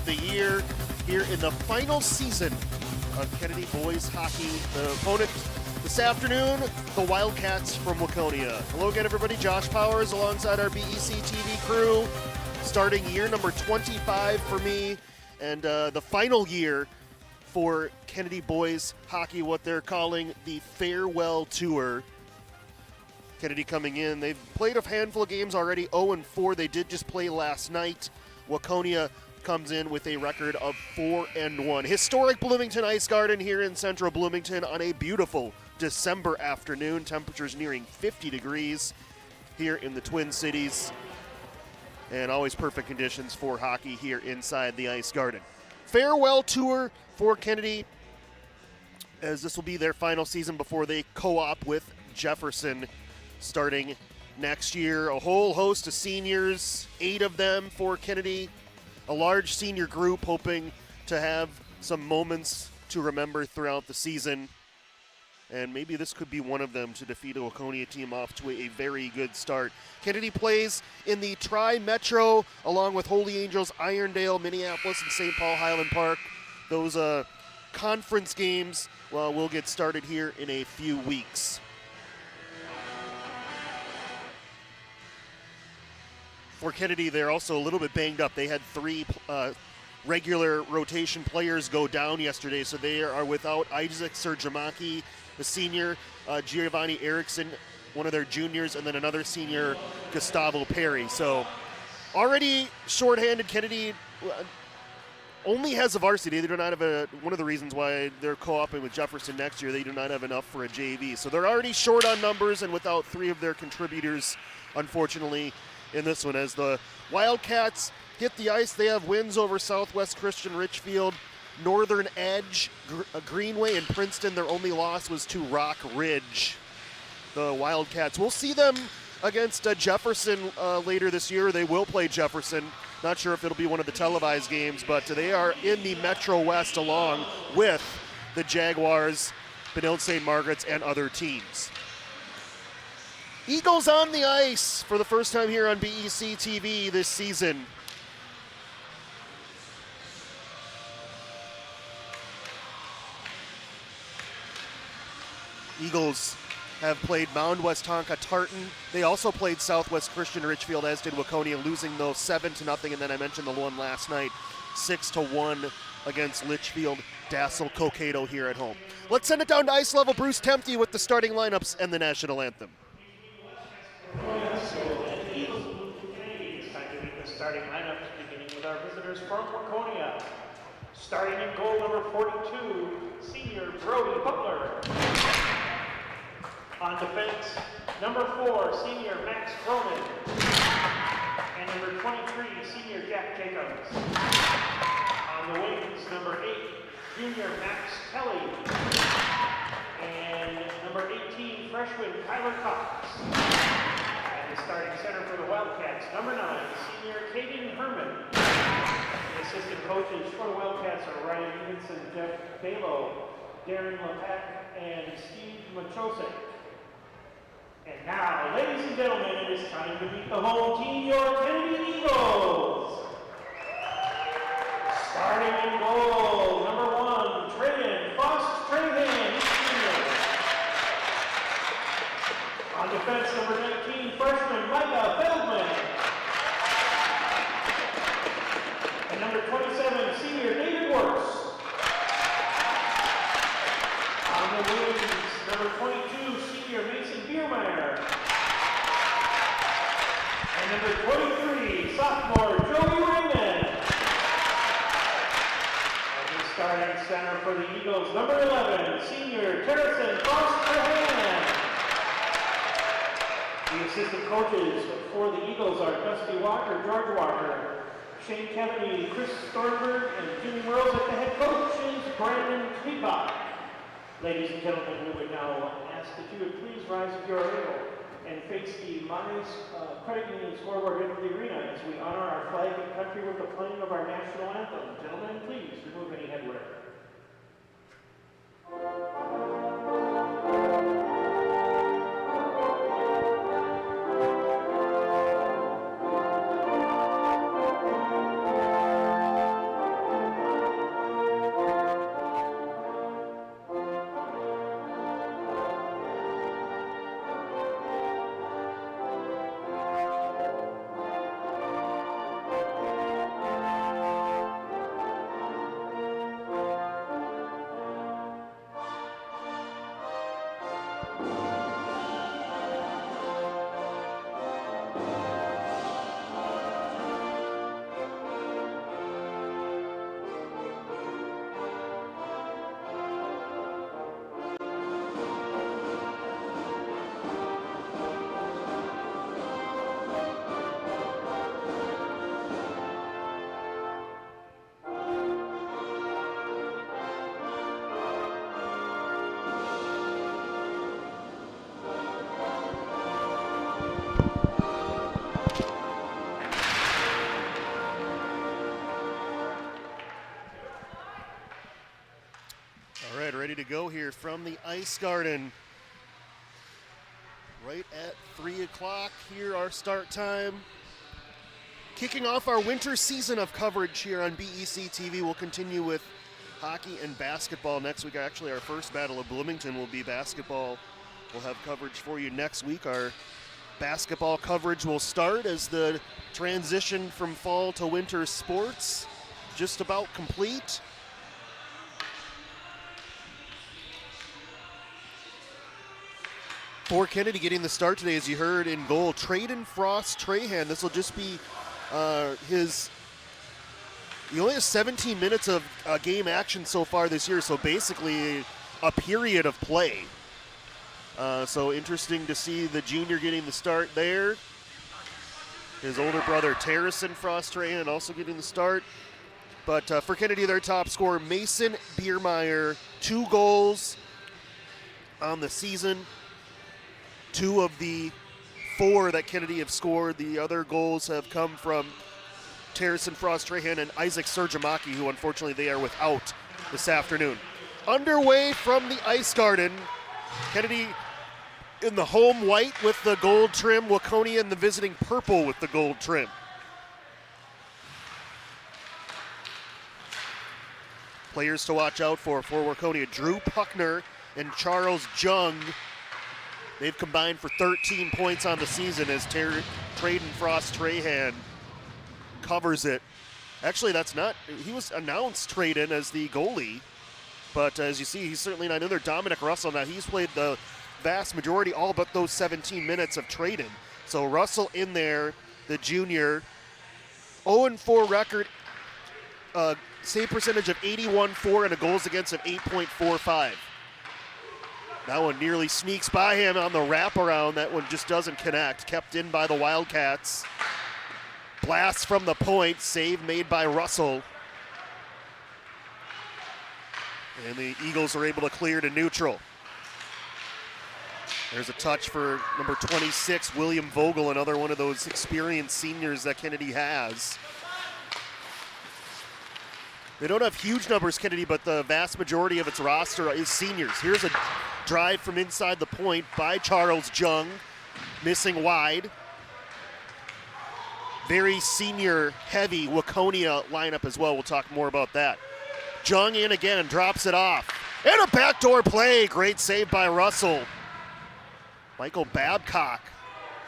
of the year here in the final season of Kennedy boys hockey. The opponent this afternoon, the Wildcats from Waconia. Hello again, everybody. Josh Powers alongside our BEC-TV crew. Starting year number 25 for me, and the final year for Kennedy boys hockey, what they're calling the farewell tour. Kennedy coming in. They've played a handful of games already, 0-4. They did just play last night. Waconia comes in with a record of 4-1. Historic Bloomington Ice Garden here in central Bloomington on a beautiful December afternoon. Temperatures nearing 50 degrees here in the Twin Cities. And always perfect conditions for hockey here inside the Ice Garden. Farewell tour for Kennedy, as this will be their final season before they co-op with Jefferson starting next year. A whole host of seniors, 8 of them for Kennedy. A large senior group hoping to have some moments to remember throughout the season. And maybe this could be one of them to defeat a Waconia team off to a very good start. Kennedy plays in the Tri-Metro along with Holy Angels, Irondale, Minneapolis, and St. Paul Highland Park. Those conference games, well, will get started here in a few weeks. For Kennedy, they're also a little bit banged up. They had 3 regular rotation players go down yesterday, so they are without Isaac Serjamaki, the senior, Giovanni Erickson, one of their juniors, and then another senior, Gustavo Perry. So already shorthanded. Kennedy only has a varsity. They do not have one of the reasons why they're co-oping with Jefferson next year, they do not have enough for a JV. So they're already short on numbers and without 3 of their contributors, unfortunately, in this one. As the Wildcats hit the ice, they have wins over Southwest Christian Richfield, Northern Edge, Greenway, and Princeton. Their only loss was to Rock Ridge. The Wildcats, we'll see them against Jefferson later this year. They will play Jefferson. Not sure if it'll be one of the televised games, but they are in the Metro West along with the Jaguars, Benilde St. Margaret's, and other teams. Eagles on the ice for the first time here on BEC-TV this season. Eagles have played Mound West Tonka Tartan. They also played Southwest Christian Richfield, as did Waconia, losing those 7-0. And then I mentioned the one last night, 6-1 against Litchfield, Dassel, Cokato here at home. Let's send it down to ice level. Bruce Tempe with the starting lineups and the national anthem. It's time to meet the starting lineups, beginning with our visitors from Waconia. Starting in goal, number 42, senior Brody Butler. On defense, number 4, senior Max Cronin. And number 23, senior Jack Jacobs. On the wings, number 8, junior Max Kelly. And number 18, freshman Kyler Cox. And the starting center for the Wildcats, number 9, senior Caden Herman. The assistant coaches for the Wildcats are Ryan Evenson, Jeff Balo, Darren Lepak, and Steve Machosek. And now, ladies and gentlemen, it is time to meet the home team, your Kennedy Eagles. Starting in goal, number 1, Trahan Frost Trahan, senior. On defense, number 19, freshman Micah Feldman. And number 27, senior David Works. On the wings, number 22, senior Mason Biermeyer. And number 23, sophomore Joey Raymond. And the starting center for the Eagles, number 11, senior Terrison Frost Trahan. The assistant coaches for the Eagles are Dusty Walker, George Walker, Shane Kennedy, Chris Thornburg, and Jimmy Merles. At the head coach is Brandon Kleebach. Ladies and gentlemen, we would now ask that you would please rise if you are able and face the Mines Credit Union scoreboard into the arena as we honor our flag and country with the playing of our national anthem. Gentlemen, please remove any headwear. here from the Ice Garden. Right at 3 o'clock here, our start time. Kicking off our winter season of coverage here on BEC-TV. We'll continue with hockey and basketball next week. Actually, our first Battle of Bloomington will be basketball. We'll have coverage for you next week. Our basketball coverage will start as the transition from fall to winter sports just about complete. For Kennedy getting the start today, as you heard in goal, Traden Frost Trahan. This will just be he only has 17 minutes of game action so far this year, so basically a period of play. So interesting to see the junior getting the start there. His older brother, Terrison Frost Trahan, also getting the start. But for Kennedy, their top scorer, Mason Biermeyer, 2 goals on the season. 2 of the 4 that Kennedy have scored. The other goals have come from Terrison Frost Trahan and Isaac Serjamaki, who unfortunately they are without this afternoon. Underway from the Ice Garden. Kennedy in the home white with the gold trim. Waconia in the visiting purple with the gold trim. Players to watch out for Waconia, Drew Puckner and Charles Jung. They've combined for 13 points on the season as Traden Frost Trahan covers it. Actually, he was announced Traden as the goalie, but as you see, he's certainly not in there. Dominic Russell, now he's played the vast majority, all but those 17 minutes of Traden. So Russell in there, the junior, 0-4 record, save percentage of 81.4 and a goals against of 8.45. That one nearly sneaks by him on the wraparound. That one just doesn't connect. Kept in by the Wildcats. Blast from the point. Save made by Russell. And the Eagles are able to clear to neutral. There's a touch for number 26, William Vogel, another one of those experienced seniors that Kennedy has. They don't have huge numbers, Kennedy, but the vast majority of its roster is seniors. Here's a drive from inside the point by Charles Jung, missing wide. Very senior-heavy Waconia lineup as well. We'll talk more about that. Jung in again, drops it off. And a backdoor play. Great save by Russell. Michael Babcock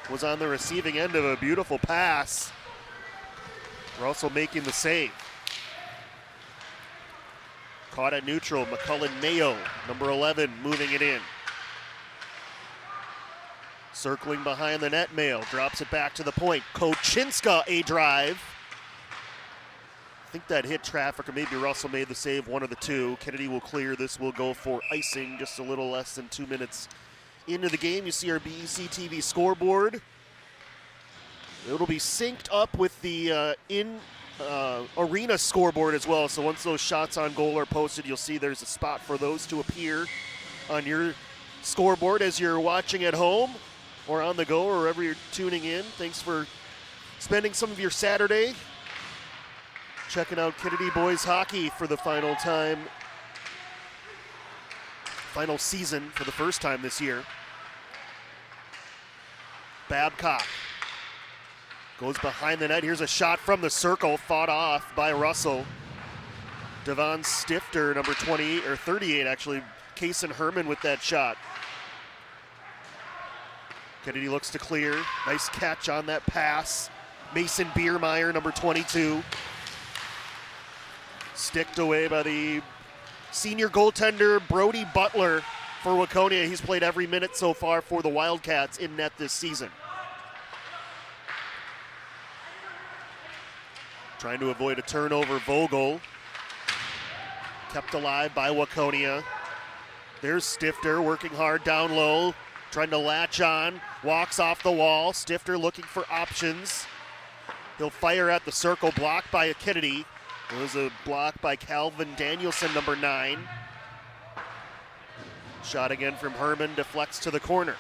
was on the receiving end of a beautiful pass. Russell making the save. Caught at neutral, McCullen Mayo, number 11, moving it in. Circling behind the net, Mayo drops it back to the point. Kochinska, a drive. I think that hit traffic, or maybe Russell made the save, one of the two. Kennedy will clear. This will go for icing just a little less than 2 minutes into the game. You see our BEC-TV scoreboard. It'll be synced up with the arena scoreboard as well, so once those shots on goal are posted, you'll see there's a spot for those to appear on your scoreboard as you're watching at home or on the go or wherever you're tuning in. Thanks for spending some of your Saturday checking out Kennedy boys hockey for the final season for the first time this year. Babcock goes behind the net. Here's a shot from the circle, fought off by Russell. Devon Stifter, number 28, or 38 actually, Kaysen Herman with that shot. Kennedy looks to clear. Nice catch on that pass. Mason Biermeyer, number 22. Sticked away by the senior goaltender, Brody Butler, for Waconia. He's played every minute so far for the Wildcats in net this season. Trying to avoid a turnover, Vogel. Kept alive by Waconia. There's Stifter working hard down low, trying to latch on, walks off the wall. Stifter looking for options. He'll fire at the circle, blocked by a Kennedy. It was a block by Calvin Danielson, number 9. Shot again from Herman, deflects to the corner.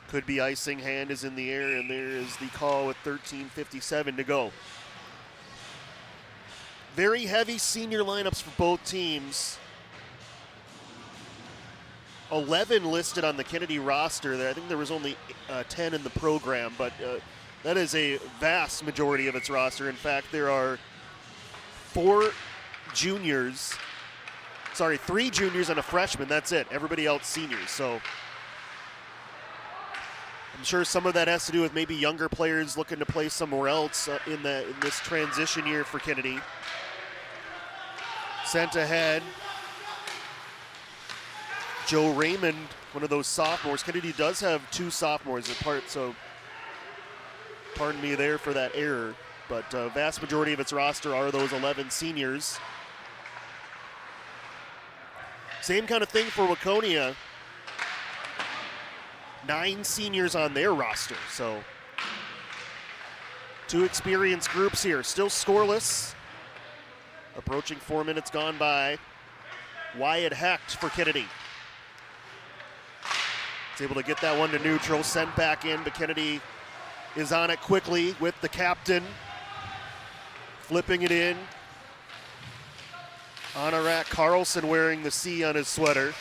Could be icing, hand is in the air, and there is the call with 13:57 to go. Very heavy senior lineups for both teams. 11 listed on the Kennedy roster. I think there was only 10 in the program, but that is a vast majority of its roster. In fact, there are 3 juniors and a freshman. That's it. Everybody else seniors. So I'm sure some of that has to do with maybe younger players looking to play somewhere else in this transition year for Kennedy. Sent ahead. Joe Raymond, one of those sophomores. Kennedy does have 2 sophomores apart, so pardon me there for that error. But vast majority of its roster are those 11 seniors. Same kind of thing for Waconia. 9 seniors on their roster, so 2 experienced groups here. Still scoreless. Approaching 4 minutes gone by. Wyatt Hecht for Kennedy. He's able to get that one to neutral, sent back in, but Kennedy is on it quickly with the captain. Flipping it in. Anorak Carlson wearing the C on his sweater.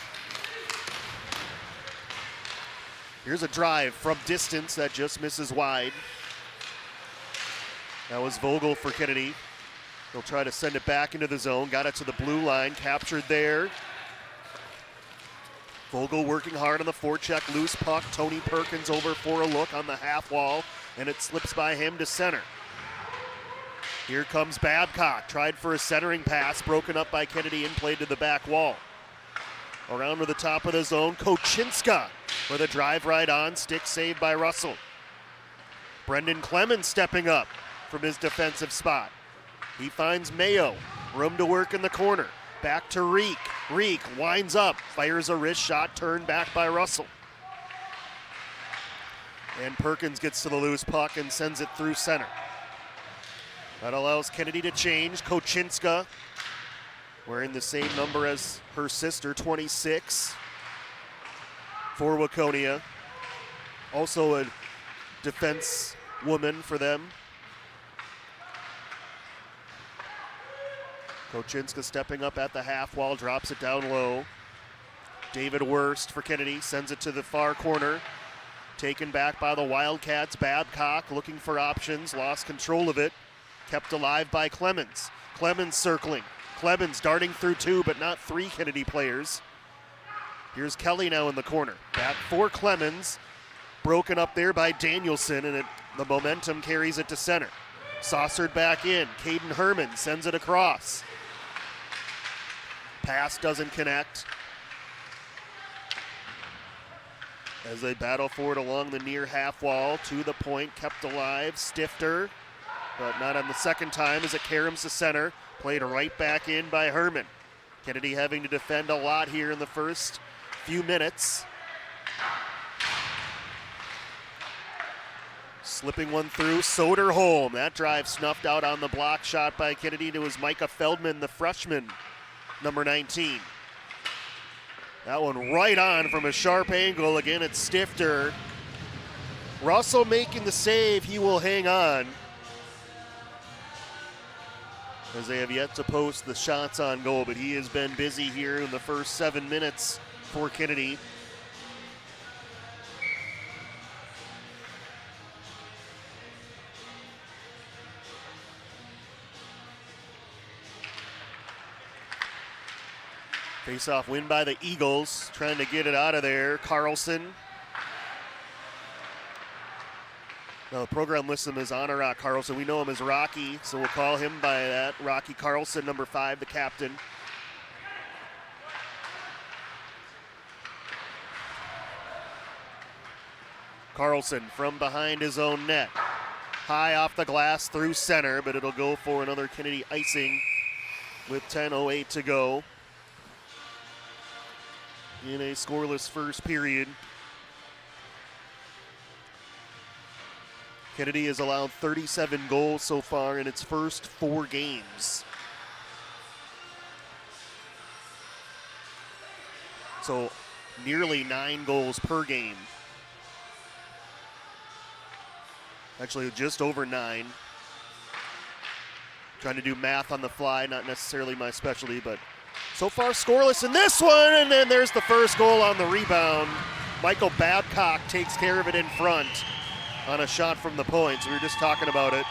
Here's a drive from distance that just misses wide. That was Vogel for Kennedy. He'll try to send it back into the zone. Got it to the blue line, captured there. Vogel working hard on the forecheck, loose puck. Tony Perkins over for a look on the half wall, and it slips by him to center. Here comes Babcock, tried for a centering pass, broken up by Kennedy and played to the back wall. Around to the top of the zone, Kochinska with a drive right on, stick saved by Russell. Brendan Clemens stepping up from his defensive spot. He finds Mayo, room to work in the corner. Back to Reek. Reek winds up, fires a wrist shot, turned back by Russell. And Perkins gets to the loose puck and sends it through center. That allows Kennedy to change. Kochinska wearing the same number as her sister, 26, for Waconia. Also a defense woman for them. Kochinska stepping up at the half wall, drops it down low. David Wurst for Kennedy, sends it to the far corner. Taken back by the Wildcats. Babcock looking for options, lost control of it. Kept alive by Clemens. Clemens circling. Clemens darting through 2, but not 3 Kennedy players. Here's Kelly now in the corner. Back for Clemens. Broken up there by Danielson, and the momentum carries it to center. Saucered back in. Caden Herman sends it across. Pass doesn't connect. As they battle for it along the near half wall, to the point, kept alive. Stifter, but not on the second time as it caroms to center. Played right back in by Herman. Kennedy having to defend a lot here in the first few minutes. Slipping one through, Soderholm. That drive snuffed out on the block shot by Kennedy. It was Micah Feldman, the freshman, number 19. That one right on from a sharp angle. Again, it's Stifter. Russell making the save. He will hang on, as they have yet to post the shots on goal, but he has been busy here in the first 7 minutes for Kennedy. Face-off win by the Eagles, trying to get it out of there. Carlson. Now the program lists him as Anorak Carlson. We know him as Rocky, so we'll call him by that. Rocky Carlson, number 5, the captain. Carlson from behind his own net. High off the glass through center, but it'll go for another Kennedy icing with 10:08 to go in a scoreless first period. Kennedy has allowed 37 goals so far in its first 4 games. So nearly 9 goals per game. Actually, just over 9. Trying to do math on the fly, not necessarily my specialty, but so far scoreless in this one, and then there's the first goal on the rebound. Michael Babcock takes care of it in front on a shot from the points. We were just talking about it.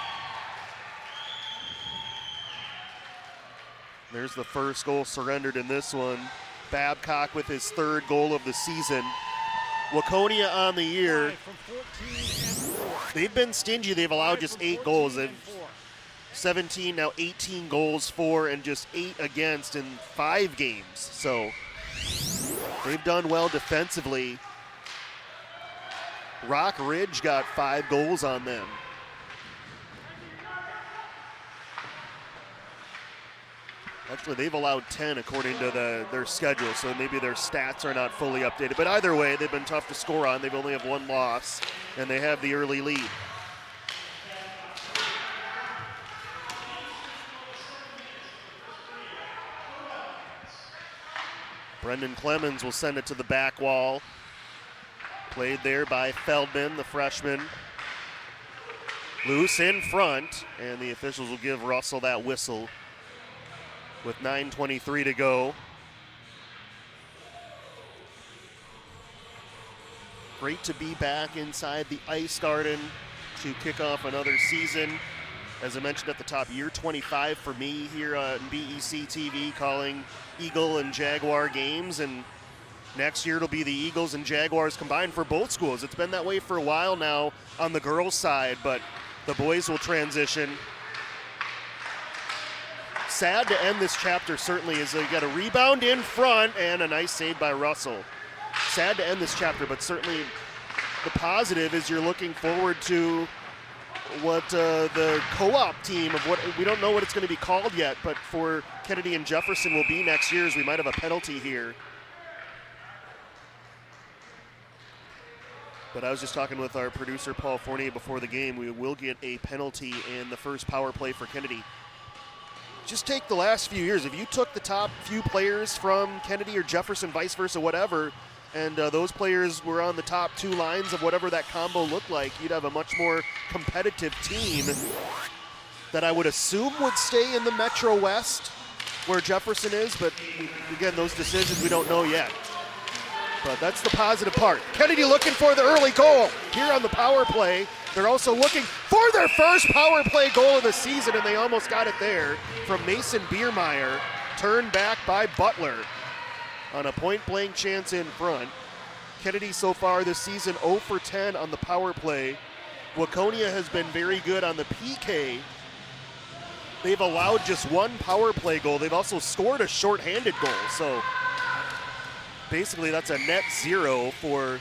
There's the first goal surrendered in this one. Babcock with his third goal of the season. Waconia on the year. They've been stingy. They've allowed just 8 goals. They've 17, now 18 goals for, and just 8 against in 5 games. So they've done well defensively. Rock Ridge got 5 goals on them. Actually, they've allowed 10 according to their schedule, so maybe their stats are not fully updated. But either way, they've been tough to score on. They've only have 1 loss, and they have the early lead. Brendan Clemens will send it to the back wall. Played there by Feldman, the freshman. Loose in front, and the officials will give Russell that whistle with 9:23 to go. Great to be back inside the Ice Garden to kick off another season. As I mentioned at the top, year 25 for me here on BEC-TV, calling Eagle and Jaguar games, and next year it'll be the Eagles and Jaguars combined for both schools. It's been that way for a while now on the girls' side, but the boys will transition. Sad to end this chapter, certainly, as they got a rebound in front and a nice save by Russell. Sad to end this chapter, but certainly the positive is you're looking forward to what the co-op team of what we don't know what it's going to be called yet, but for Kennedy and Jefferson will be next year, as we might have a penalty here. But I was just talking with our producer Paul Fournier before the game. We will get a penalty in the first power play for Kennedy. Just take the last few years. If you took the top few players from Kennedy or Jefferson, vice versa, whatever, and those players were on the top 2 lines of whatever that combo looked like, you'd have a much more competitive team that I would assume would stay in the Metro West where Jefferson is, but again, those decisions we don't know yet. But that's the positive part. Kennedy looking for the early goal here on the power play. They're also looking for their first power play goal of the season, and they almost got it there from Mason Biermeyer. Turned back by Butler on a point-blank chance in front. Kennedy so far this season 0 for 10 on the power play. Waconia has been very good on the PK. They've allowed just 1 power play goal. They've also scored a shorthanded goal, so basically that's a net 0 for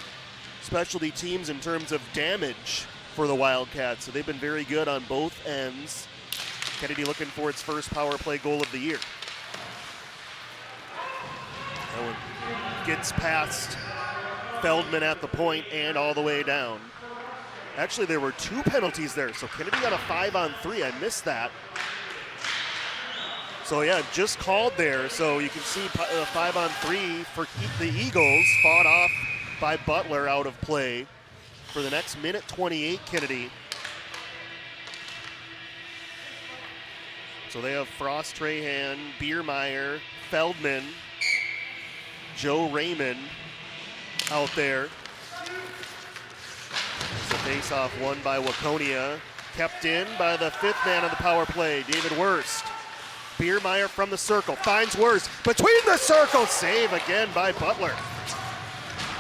specialty teams in terms of damage for the Wildcats. So they've been very good on both ends. Kennedy looking for its first power play goal of the year. That one gets past Feldman at the point and all the way down. Actually, there were 2 penalties there, so Kennedy got a 5-on-3. I missed that. So yeah, just called there. So you can see 5-on-3 for the Eagles, fought off by Butler out of play for the next minute 28, Kennedy. So they have Frost, Trahan, Biermeyer, Feldman, Joe Raymond out there. It's a face-off won by Waconia, kept in by the 5th man on the power play, David Wurst. Biermeyer from the circle, finds Wurst, between the circles, save again by Butler.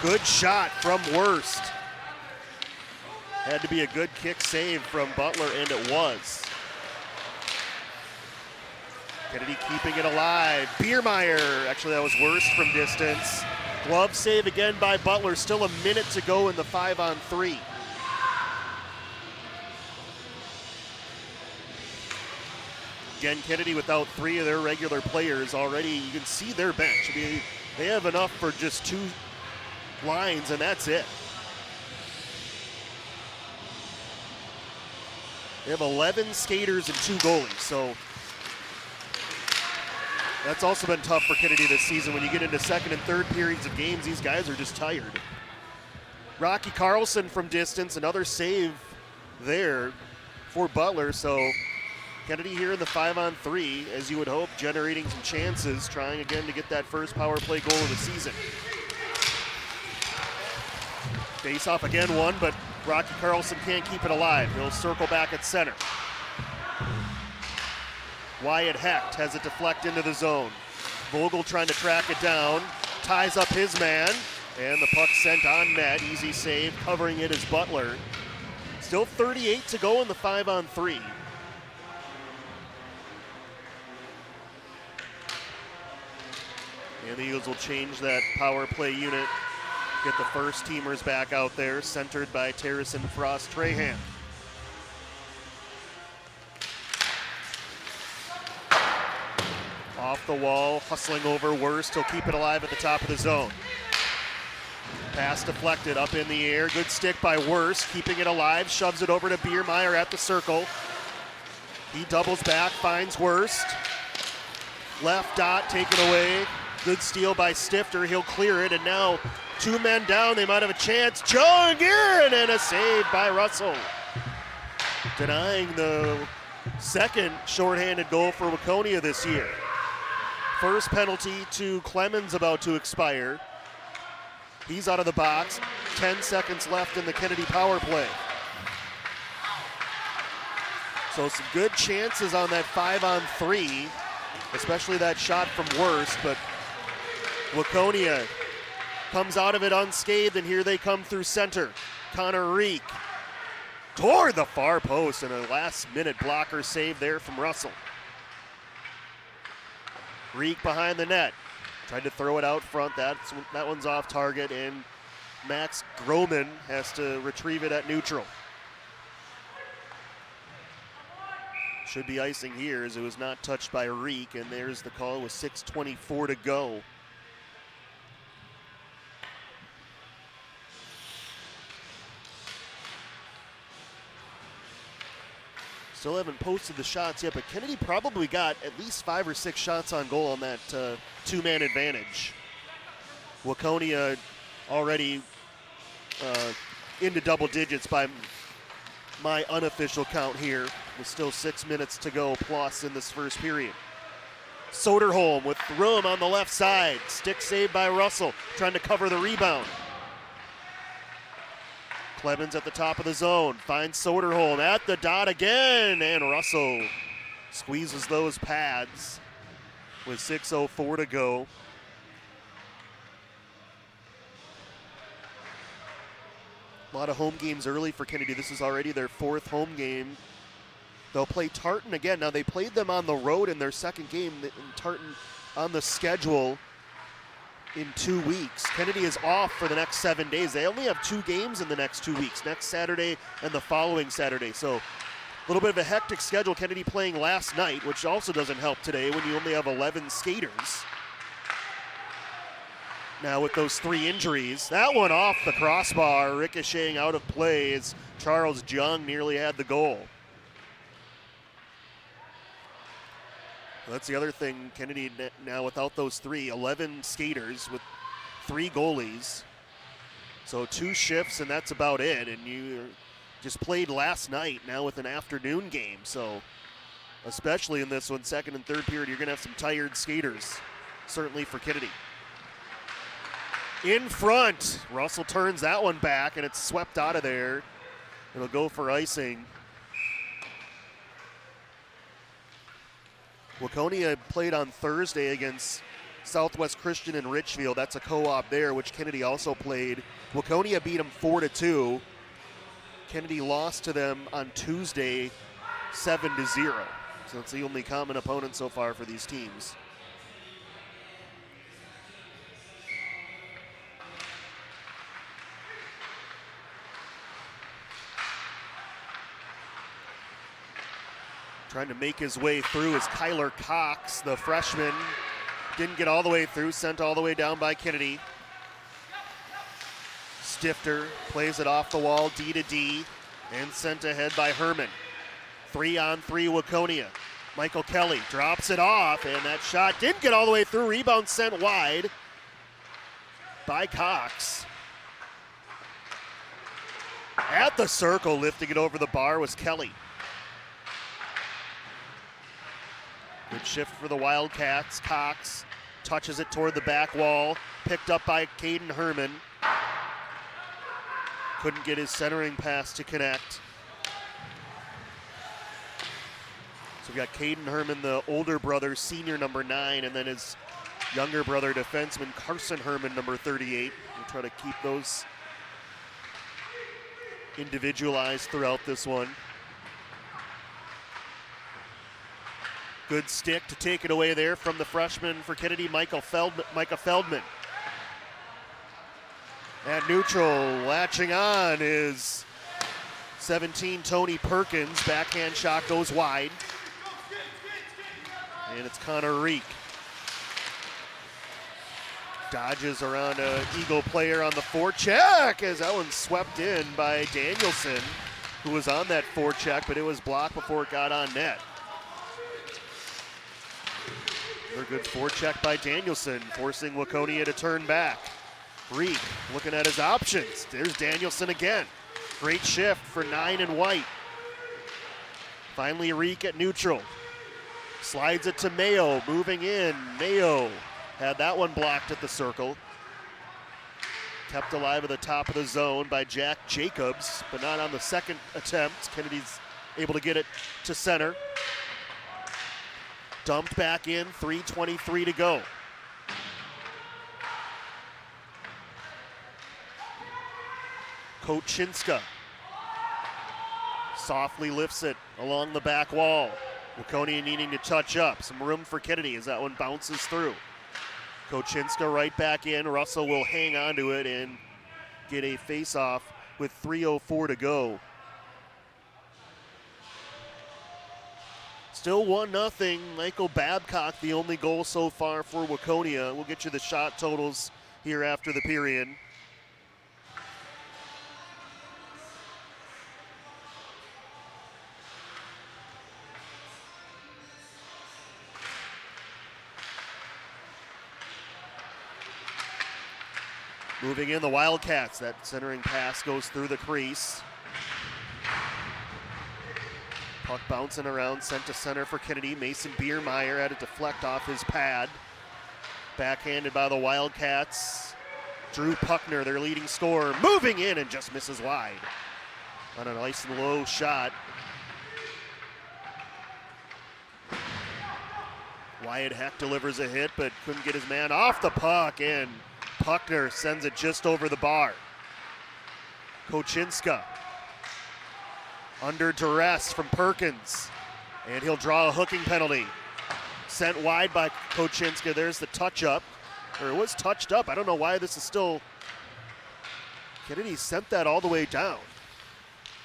Good shot from Wurst. Had to be a good kick save from Butler, and it was. Kennedy keeping it alive. Biermeyer, actually that was Wurst from distance. Glove save again by Butler, still a minute to go in the 5-on-3. Again, Kennedy without 3 of their regular players already. You can see their bench. I mean, they have enough for just 2 lines, and that's it. They have 11 skaters and 2 goalies, so that's also been tough for Kennedy this season. When you get into second and third periods of games, these guys are just tired. Rocky Carlson from distance, another save there for Butler, so Kennedy here in the 5-on-3, as you would hope, generating some chances, trying again to get that first power play goal of the season. Face off again, one, but Rocky Carlson can't keep it alive. He'll circle back at center. Wyatt Hecht has it deflect into the zone. Vogel trying to track it down, ties up his man, and the puck sent on net. Easy save, covering it is Butler. Still 38 to go in the 5-on-3. And the Eagles will change that power play unit. Get the first teamers back out there, centered by Terrace and Frost Trahan. Off the wall, hustling over Worst. He'll keep it alive at the top of the zone. Pass deflected up in the air. Good stick by Worst, keeping it alive. Shoves it over to Biermeyer at the circle. He doubles back, finds Worst. Left dot taken away. Good steal by Stifter. He'll clear it, and now 2 men down. They might have a chance. John Guerin, and a save by Russell. Denying the second shorthanded goal for Waconia this year. First penalty to Clemens about to expire. He's out of the box. 10 seconds left in the Kennedy power play. So some good chances on that 5-on-3, especially that shot from Worst, but Waconia comes out of it unscathed, and here they come through center. Connor Reek toward the far post, and a last-minute blocker save there from Russell. Reek behind the net. Tried to throw it out front. That one's off target, and Max Groman has to retrieve it at neutral. Should be icing here, as it was not touched by Reek, and there's the call with 6:24 to go. Still haven't posted the shots yet, but Kennedy probably got at least 5 or 6 shots on goal on that 2-man advantage. Waconia already into double digits by my unofficial count here, with still 6 minutes to go plus in this first period. Soderholm with room on the left side. Stick saved by Russell, trying to cover the rebound. Clemens at the top of the zone, finds Soderholm at the dot again, and Russell squeezes those pads with 6:04 to go. A lot of home games early for Kennedy. This is already their 4th home game. They'll play Tartan again. Now, they played them on the road in their second game, and Tartan on the schedule in 2 weeks. Kennedy is off for the next 7 days. They only have 2 games in the next 2 weeks, next Saturday and the following Saturday. So a little bit of a hectic schedule. Kennedy playing last night, which also doesn't help today when you only have 11 skaters. Now with those 3 injuries, that one off the crossbar, ricocheting out of play as Charles Jung nearly had the goal. That's the other thing, Kennedy now without those 3, 11 skaters with 3 goalies. So 2 shifts, and that's about it. And you just played last night now with an afternoon game. So especially in this one, second and third period, you're going to have some tired skaters, certainly for Kennedy. In front, Russell turns that one back, and it's swept out of there. It'll go for icing. Waconia played on Thursday against Southwest Christian in Richfield. That's a co-op there, which Kennedy also played. Waconia beat them 4-2. Kennedy lost to them on Tuesday 7-0. So it's the only common opponent so far for these teams. Trying to make his way through is Kyler Cox, the freshman. Didn't get all the way through, sent all the way down by Kennedy. Stifter plays it off the wall, D to D, and sent ahead by Herman. 3-on-3 Waconia. Michael Kelly drops it off, and that shot didn't get all the way through. Rebound sent wide by Cox. At the circle, lifting it over the bar was Kelly. Good shift for the Wildcats. Cox touches it toward the back wall. Picked up by Caden Herman. Couldn't get his centering pass to connect. So we got Caden Herman, the older brother, senior number 9, and then his younger brother, defenseman Carson Herman, number 38. We'll try to keep those individualized throughout this one. Good stick to take it away there from the freshman for Kennedy, Micah Feldman. At neutral, latching on is 17, Tony Perkins. Backhand shot goes wide. And it's Connor Reek. Dodges around an Eagle player on the forecheck as that one's swept in by Danielson, who was on that forecheck, but it was blocked before it got on net. Another good forecheck by Danielson, forcing Waconia to turn back. Reek looking at his options. There's Danielson again. Great shift for 9 and White. Finally Reek at neutral. Slides it to Mayo, moving in. Mayo had that one blocked at the circle. Kept alive at the top of the zone by Jack Jacobs, but not on the second attempt. Kennedy's able to get it to center. Dumped back in, 3:23 to go. Kochinska softly lifts it along the back wall. Waconia needing to touch up. Some room for Kennedy as that one bounces through. Kochinska right back in. Russell will hang on to it and get a face-off with 3:04 to go. Still 1-0. Michael Babcock, the only goal so far for Waconia. We'll get you the shot totals here after the period. Moving in the Wildcats. That centering pass goes through the crease. Puck bouncing around, sent to center for Kennedy. Mason Biermeyer had it deflect off his pad. Backhanded by the Wildcats. Drew Puckner, their leading scorer, moving in and just misses wide on a nice and low shot. Wyatt Heck delivers a hit, but couldn't get his man off the puck, and Puckner sends it just over the bar. Kochinska under duress from Perkins, and he'll draw a hooking penalty. Sent wide by Kochinska. There's the touch up, or it was touched up. I don't know why this is still. Kennedy sent that all the way down.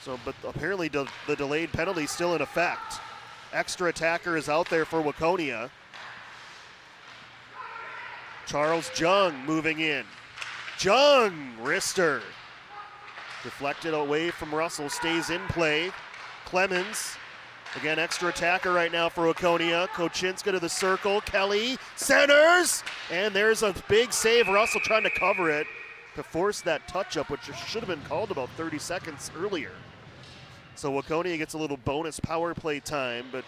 So, but apparently the delayed penalty is still in effect. Extra attacker is out there for Waconia. Charles Jung moving in. Jung, wrister. Deflected away from Russell, stays in play. Clemens, again extra attacker right now for Waconia. Kochinska to the circle, Kelly centers, and there's a big save. Russell trying to cover it to force that touch-up, which should have been called about 30 seconds earlier. So Waconia gets a little bonus power play time, but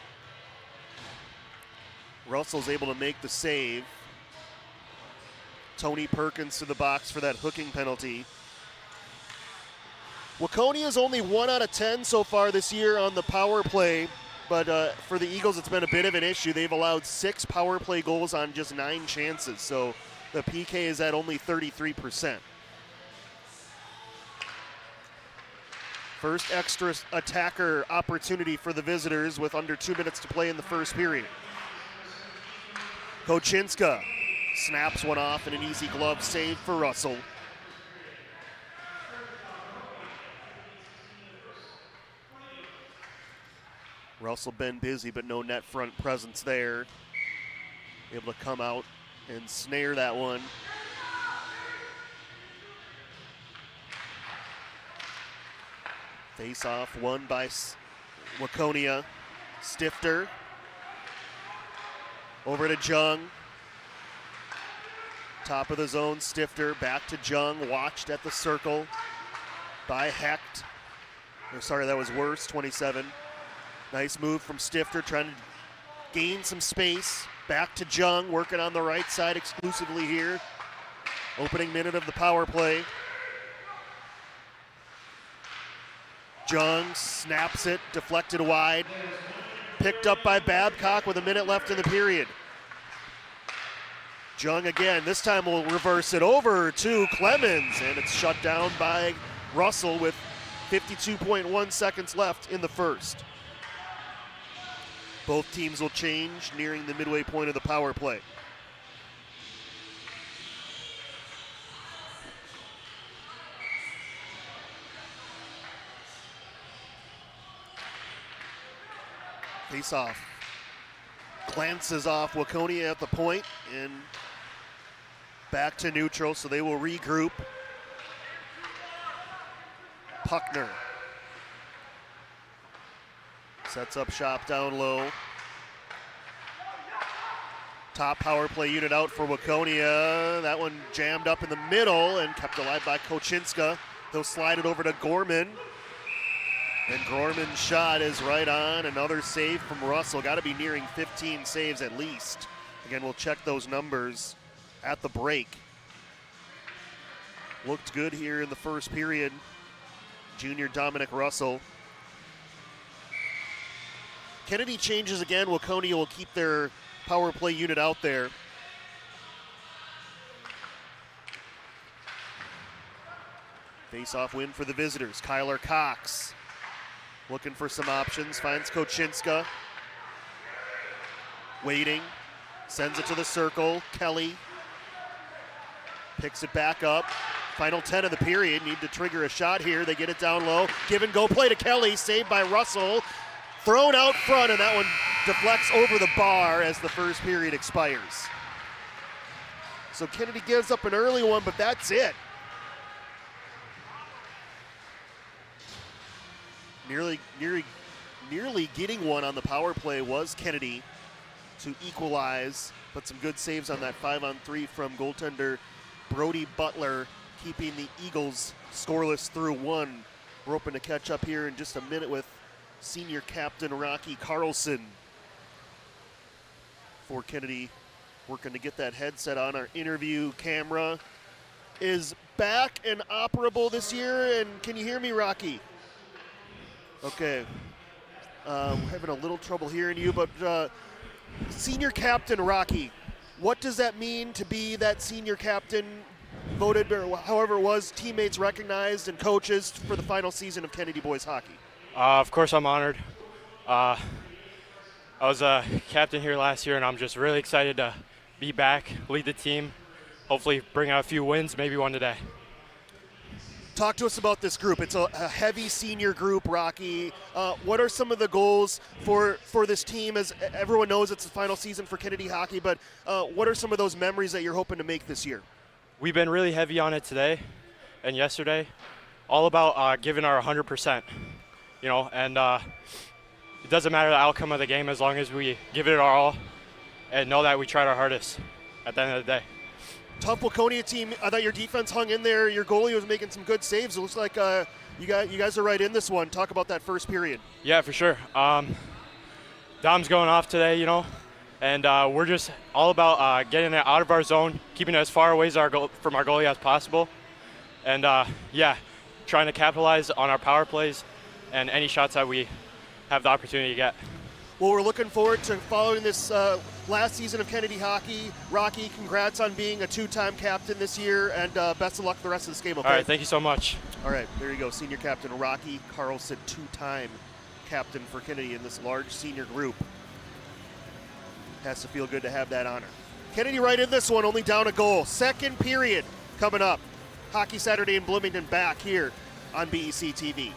Russell's able to make the save. Tony Perkins to the box for that hooking penalty. Waconia is only 1 out of 10 so far this year on the power play, but for the Eagles it's been a bit of an issue. They've allowed 6 power play goals on just 9 chances, so the PK is at only 33%. First extra attacker opportunity for the visitors with under 2 minutes to play in the first period. Kochinska snaps one off and an easy glove save for Russell. Russell been busy, but no net front presence there. Able to come out and snare that one. Face off won by Waconia. Stifter. Over to Jung. Top of the zone, Stifter back to Jung, watched at the circle by Hecht. Or sorry, that was worse, 27. Nice move from Stifter, trying to gain some space. Back to Jung, working on the right side exclusively here. Opening minute of the power play. Jung snaps it, deflected wide. Picked up by Babcock with a minute left in the period. Jung again, this time will reverse it over to Clemens, and it's shut down by Russell with 52.1 seconds left in the first. Both teams will change nearing the midway point of the power play. Face off. Glances off Waconia at the point and back to neutral, so they will regroup. Puckner sets up shop down low. Top power play unit out for Waconia. That one jammed up in the middle and kept alive by Kochinska. He'll slide it over to Gorman. And Gorman's shot is right on. Another save from Russell. Got to be nearing 15 saves at least. Again, we'll check those numbers at the break. Looked good here in the first period. Junior Dominic Russell. Kennedy changes again. Waconia will keep their power play unit out there. Face-off win for the visitors. Kyler Cox looking for some options, finds Kochinska. Waiting, sends it to the circle. Kelly picks it back up. Final 10 of the period, need to trigger a shot here. They get it down low. Give and go play to Kelly, saved by Russell. Thrown out front, and that one deflects over the bar as the first period expires. So Kennedy gives up an early one, but that's it. Nearly getting one on the power play was Kennedy to equalize, but some good saves on that 5-on-3 from goaltender Brody Butler, keeping the Eagles scoreless through one. We're hoping to catch up here in just a minute with senior captain Rocky Carlson. For Kennedy, working to get that headset on. Our interview camera is back and operable this year. And can you hear me, Rocky? Okay. We're having a little trouble hearing you, but senior captain Rocky, what does that mean to be that senior captain, voted, or however it was, teammates recognized and coaches for the final season of Kennedy boys hockey? Of course, I'm honored. I was a captain here last year, and I'm just really excited to be back, lead the team, hopefully bring out a few wins, maybe one today. Talk to us about this group. It's a heavy senior group, Rocky. What are some of the goals for this team? As everyone knows, it's the final season for Kennedy hockey, but what are some of those memories that you're hoping to make this year? We've been really heavy on it today and yesterday, all about giving our 100%, and it doesn't matter the outcome of the game as long as we give it our all and know that we tried our hardest at the end of the day. Tough Waconia team. I thought your defense hung in there. Your goalie was making some good saves. It looks like you guys are right in this one. Talk about that first period. Yeah, for sure. Dom's going off today, and we're just all about getting it out of our zone, keeping it as far away from our goalie as possible, and trying to capitalize on our power plays and any shots that we have the opportunity to get. Well, we're looking forward to following this last season of Kennedy hockey. Rocky, congrats on being a two-time captain this year, and best of luck the rest of this game, okay? All right, thank you so much. All right, there you go, senior captain Rocky Carlson, two-time captain for Kennedy in this large senior group. Has to feel good to have that honor. Kennedy right in this one, only down a goal. Second period coming up. Hockey Saturday in Bloomington back here on BEC-TV.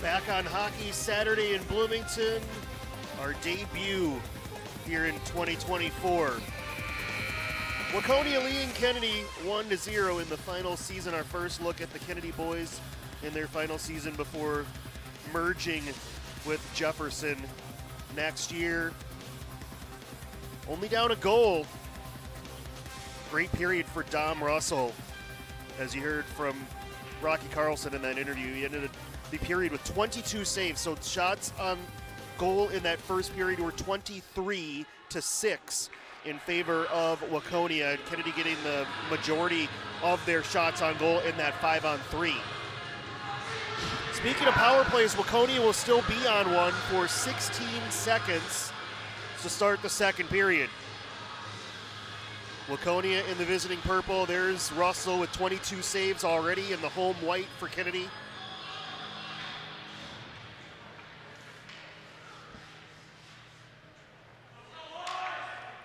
Back on Hockey Saturday in Bloomington, our debut here in 2024. Waconia leading Kennedy 1-0 in the final season. Our first look at the Kennedy boys in their final season before merging with Jefferson next year. Only down a goal. Great period for Dom Russell. As you heard from Rocky Carlson in that interview, he ended the period with 22 saves. So shots on goal in that first period were 23-6 in favor of Waconia. Kennedy getting the majority of their shots on goal in that 5-on-3. Speaking of power plays, Waconia will still be on one for 16 seconds to start the second period. Waconia in the visiting purple. There's Russell with 22 saves already in the home white for Kennedy.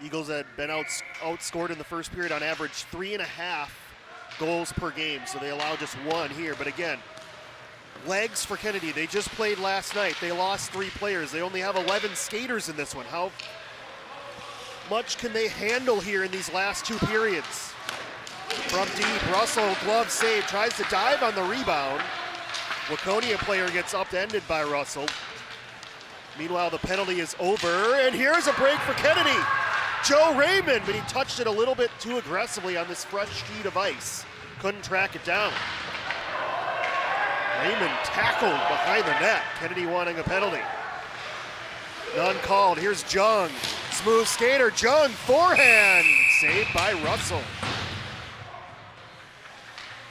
Eagles had been outscored in the first period on average 3.5 goals per game, so they allow just one here. But again, legs for Kennedy. They just played last night. They lost 3 players. They only have 11 skaters in this one. How much can they handle here in these last 2 periods? From deep, Russell, glove save, tries to dive on the rebound. Waconia player gets upended by Russell. Meanwhile, the penalty is over, and here's a break for Kennedy. Joe Raymond, but he touched it a little bit too aggressively on this fresh sheet of ice. Couldn't track it down. Raymond tackled behind the net. Kennedy wanting a penalty. None called. Here's Jung. Smooth skater, Jung, forehand. Saved by Russell.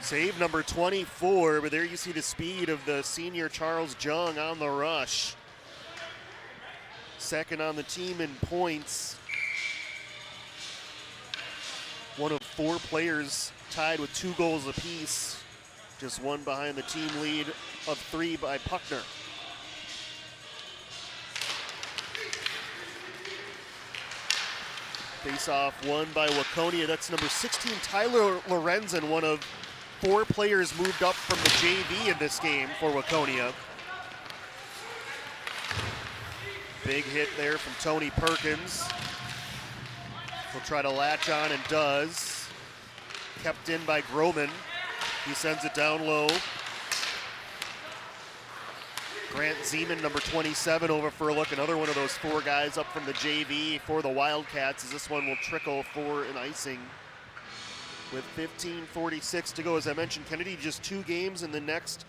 Save number 24, but there you see the speed of the senior Charles Jung on the rush. Second on the team in points. One of 4 players tied with 2 goals apiece. Just one behind the team lead of 3 by Puckner. Face-off won by Waconia. That's number 16, Tyler Lorenzen, one of 4 players moved up from the JV in this game for Waconia. Big hit there from Tony Perkins. He'll try to latch on and does. Kept in by Groman. He sends it down low. Grant Zeman, number 27, over for a look. Another one of those 4 guys up from the JV for the Wildcats, as this one will trickle for an icing. With 15:46 to go, as I mentioned, Kennedy just 2 games in the next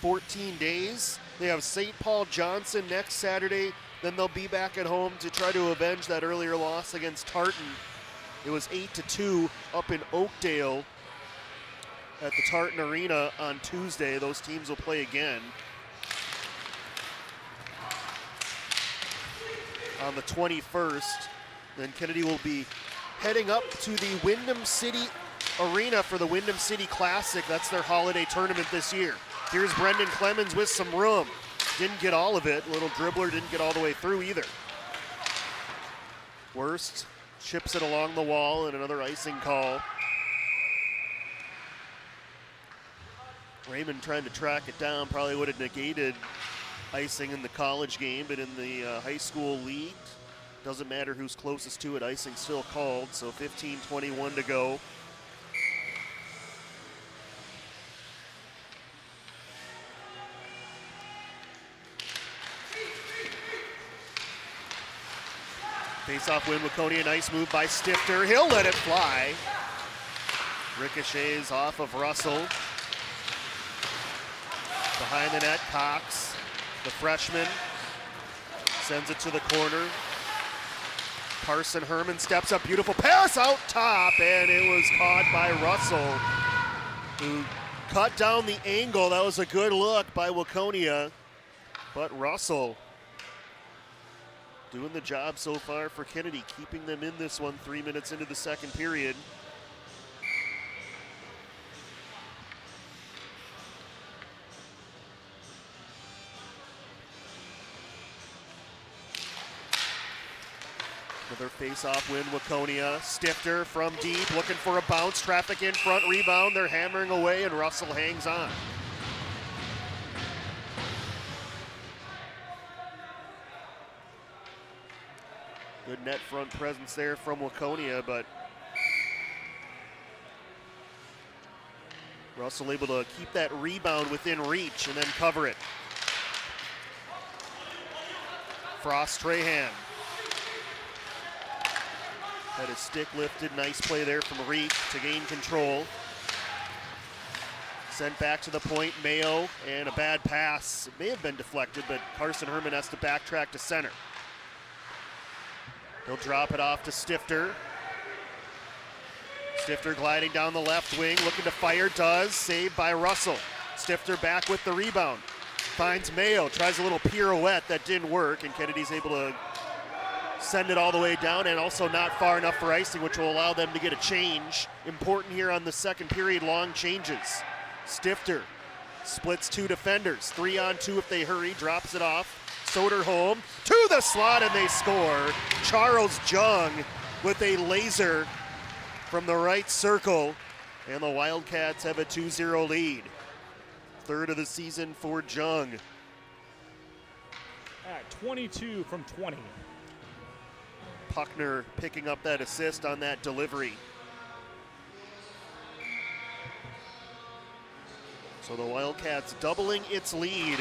14 days. They have St. Paul Johnson next Saturday. Then they'll be back at home to try to avenge that earlier loss against Tartan. It was 8-2 up in Oakdale at the Tartan Arena on Tuesday. Those teams will play again on the 21st. Then Kennedy will be heading up to the Wyndham City Arena for the Wyndham City Classic. That's their holiday tournament this year. Here's Brendan Clemens with some room. Didn't get all of it. Little dribbler didn't get all the way through either. Worst chips it along the wall, and another icing call. Raymond trying to track it down probably would have negated icing in the college game, but in the high school league, doesn't matter who's closest to it, icing still called. So 15:21 to go. Face-off win, Waconia, nice move by Stifter. He'll let it fly. Ricochets off of Russell. Behind the net, Cox, the freshman, sends it to the corner. Carson Herman steps up, beautiful pass out top, and it was caught by Russell, who cut down the angle. That was a good look by Waconia, but Russell doing the job so far for Kennedy, keeping them in this one 3 minutes into the second period. Another face-off win, Waconia. Stifter from deep, looking for a bounce. Traffic in front, rebound. They're hammering away, and Russell hangs on. Good net front presence there from Waconia, but Russell able to keep that rebound within reach and then cover it. Frost Trahan had his stick lifted. Nice play there from Reek to gain control. Sent back to the point, Mayo, and a bad pass. It may have been deflected, but Carson Herman has to backtrack to center. He'll drop it off to Stifter. Stifter gliding down the left wing, looking to fire, does, saved by Russell. Stifter back with the rebound. Finds Mayo, tries a little pirouette that didn't work, and Kennedy's able to send it all the way down, and also not far enough for icing, which will allow them to get a change. Important here on the second period, long changes. Stifter splits two defenders, 3-on-2 if they hurry, drops it off. Soderholm to the slot, and they score. Charles Jung with a laser from the right circle, and the Wildcats have a 2-0 lead. Third of the season for Jung. At 22 from 20. Puckner picking up that assist on that delivery. So the Wildcats doubling its lead.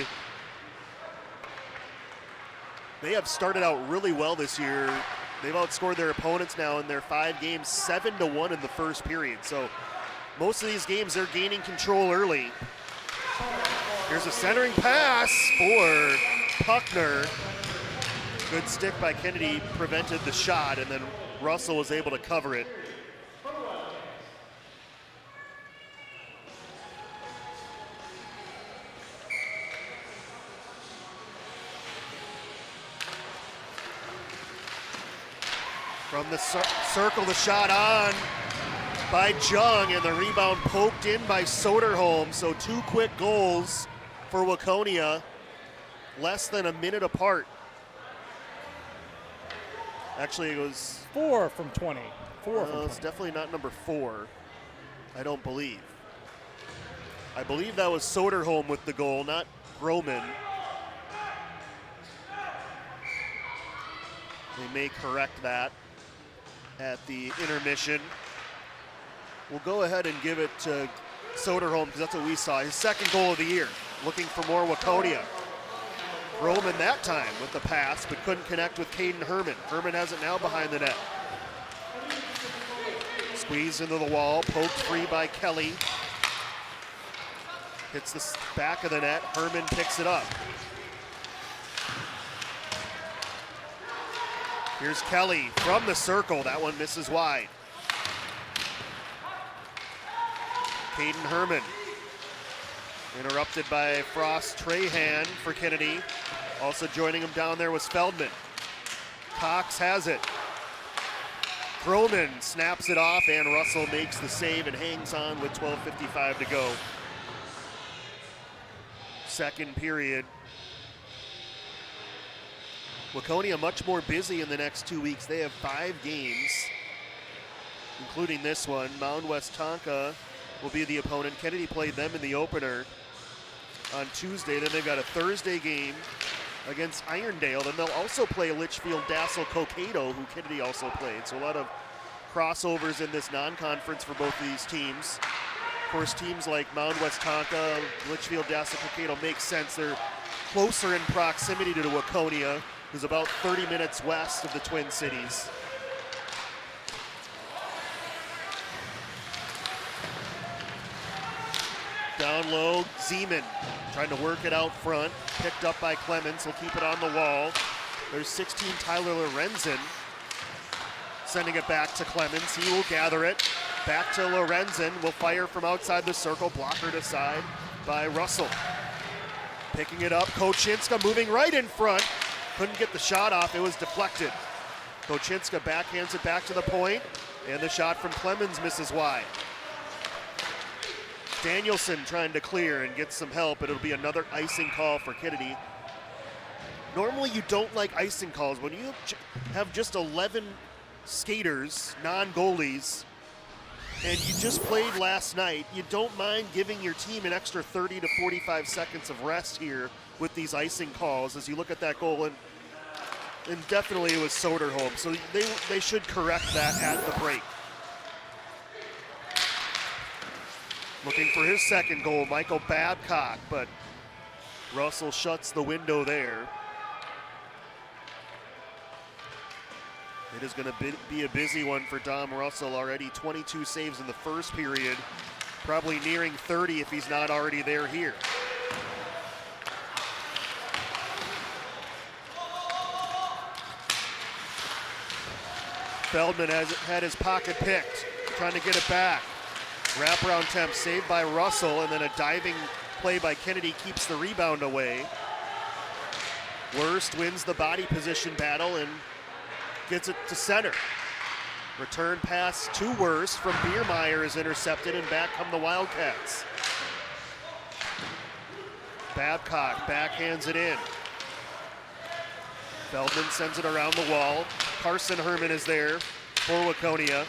They have started out really well this year. They've outscored their opponents now in their 5 games, 7-1 in the first period. So most of these games they're gaining control early. Here's a centering pass for Puckner. Good stick by Kennedy prevented the shot, and then Russell was able to cover it. From the circle, the shot on by Jung, and the rebound poked in by Soderholm. So 2 quick goals for Waconia, less than a minute apart. Actually, it was 4 from 20. 4 from 20. It's definitely not number 4, I don't believe. I believe that was Soderholm with the goal, not Groman. They may correct that at the intermission. We'll go ahead and give it to Soderholm because that's what we saw. His second goal of the year. Looking for more Waconia. Roman that time with the pass, but couldn't connect with Caden Herman. Herman has it now behind the net. Squeezed into the wall, poked free by Kelly. Hits the back of the net. Herman picks it up. Here's Kelly from the circle. That one misses wide. Caden Herman. Interrupted by Frost Trahan for Kennedy. Also joining him down there was Feldman. Cox has it. Groman snaps it off, and Russell makes the save and hangs on with 12:55 to go. Second period. Waconia much more busy in the next 2 weeks. They have 5 games, including this one. Mound West Tonka will be the opponent. Kennedy played them in the opener on Tuesday. Then they've got a Thursday game against Irondale. Then they'll also play Litchfield Dassel Cokato, who Kennedy also played. So a lot of crossovers in this non-conference for both of these teams. Of course, teams like Mound West Tonka, Litchfield Dassel Cokato make sense. They're closer in proximity to Waconia, who's about 30 minutes west of the Twin Cities. Down low, Zeman trying to work it out front. Picked up by Clemens, he'll keep it on the wall. There's 16, Tyler Lorenzen. Sending it back to Clemens, he will gather it. Back to Lorenzen, will fire from outside the circle, blockered aside by Russell. Picking it up, Kochinska moving right in front. Couldn't get the shot off, it was deflected. Kochinska backhands it back to the point, and the shot from Clemens misses wide. Danielson trying to clear and get some help, but it'll be another icing call for Kennedy. Normally you don't like icing calls. When you have just 11 skaters, non-goalies, and you just played last night, you don't mind giving your team an extra 30 to 45 seconds of rest here with these icing calls as you look at that goal. And And definitely it was Soderholm, so they should correct that at the break. Looking for his second goal, Michael Babcock, but Russell shuts the window there. It is going to be a busy one for Dom Russell. Already 22 saves in the first period, probably nearing 30 if he's not already there here. Feldman has had his pocket picked, trying to get it back. Wraparound attempt saved by Russell, and then a diving play by Kennedy keeps the rebound away. Wurst wins the body position battle and gets it to center. Return pass to Wurst from Biermeyer is intercepted, and back come the Wildcats. Babcock backhands it in. Feldman sends it around the wall. Carson Herman is there for Waconia.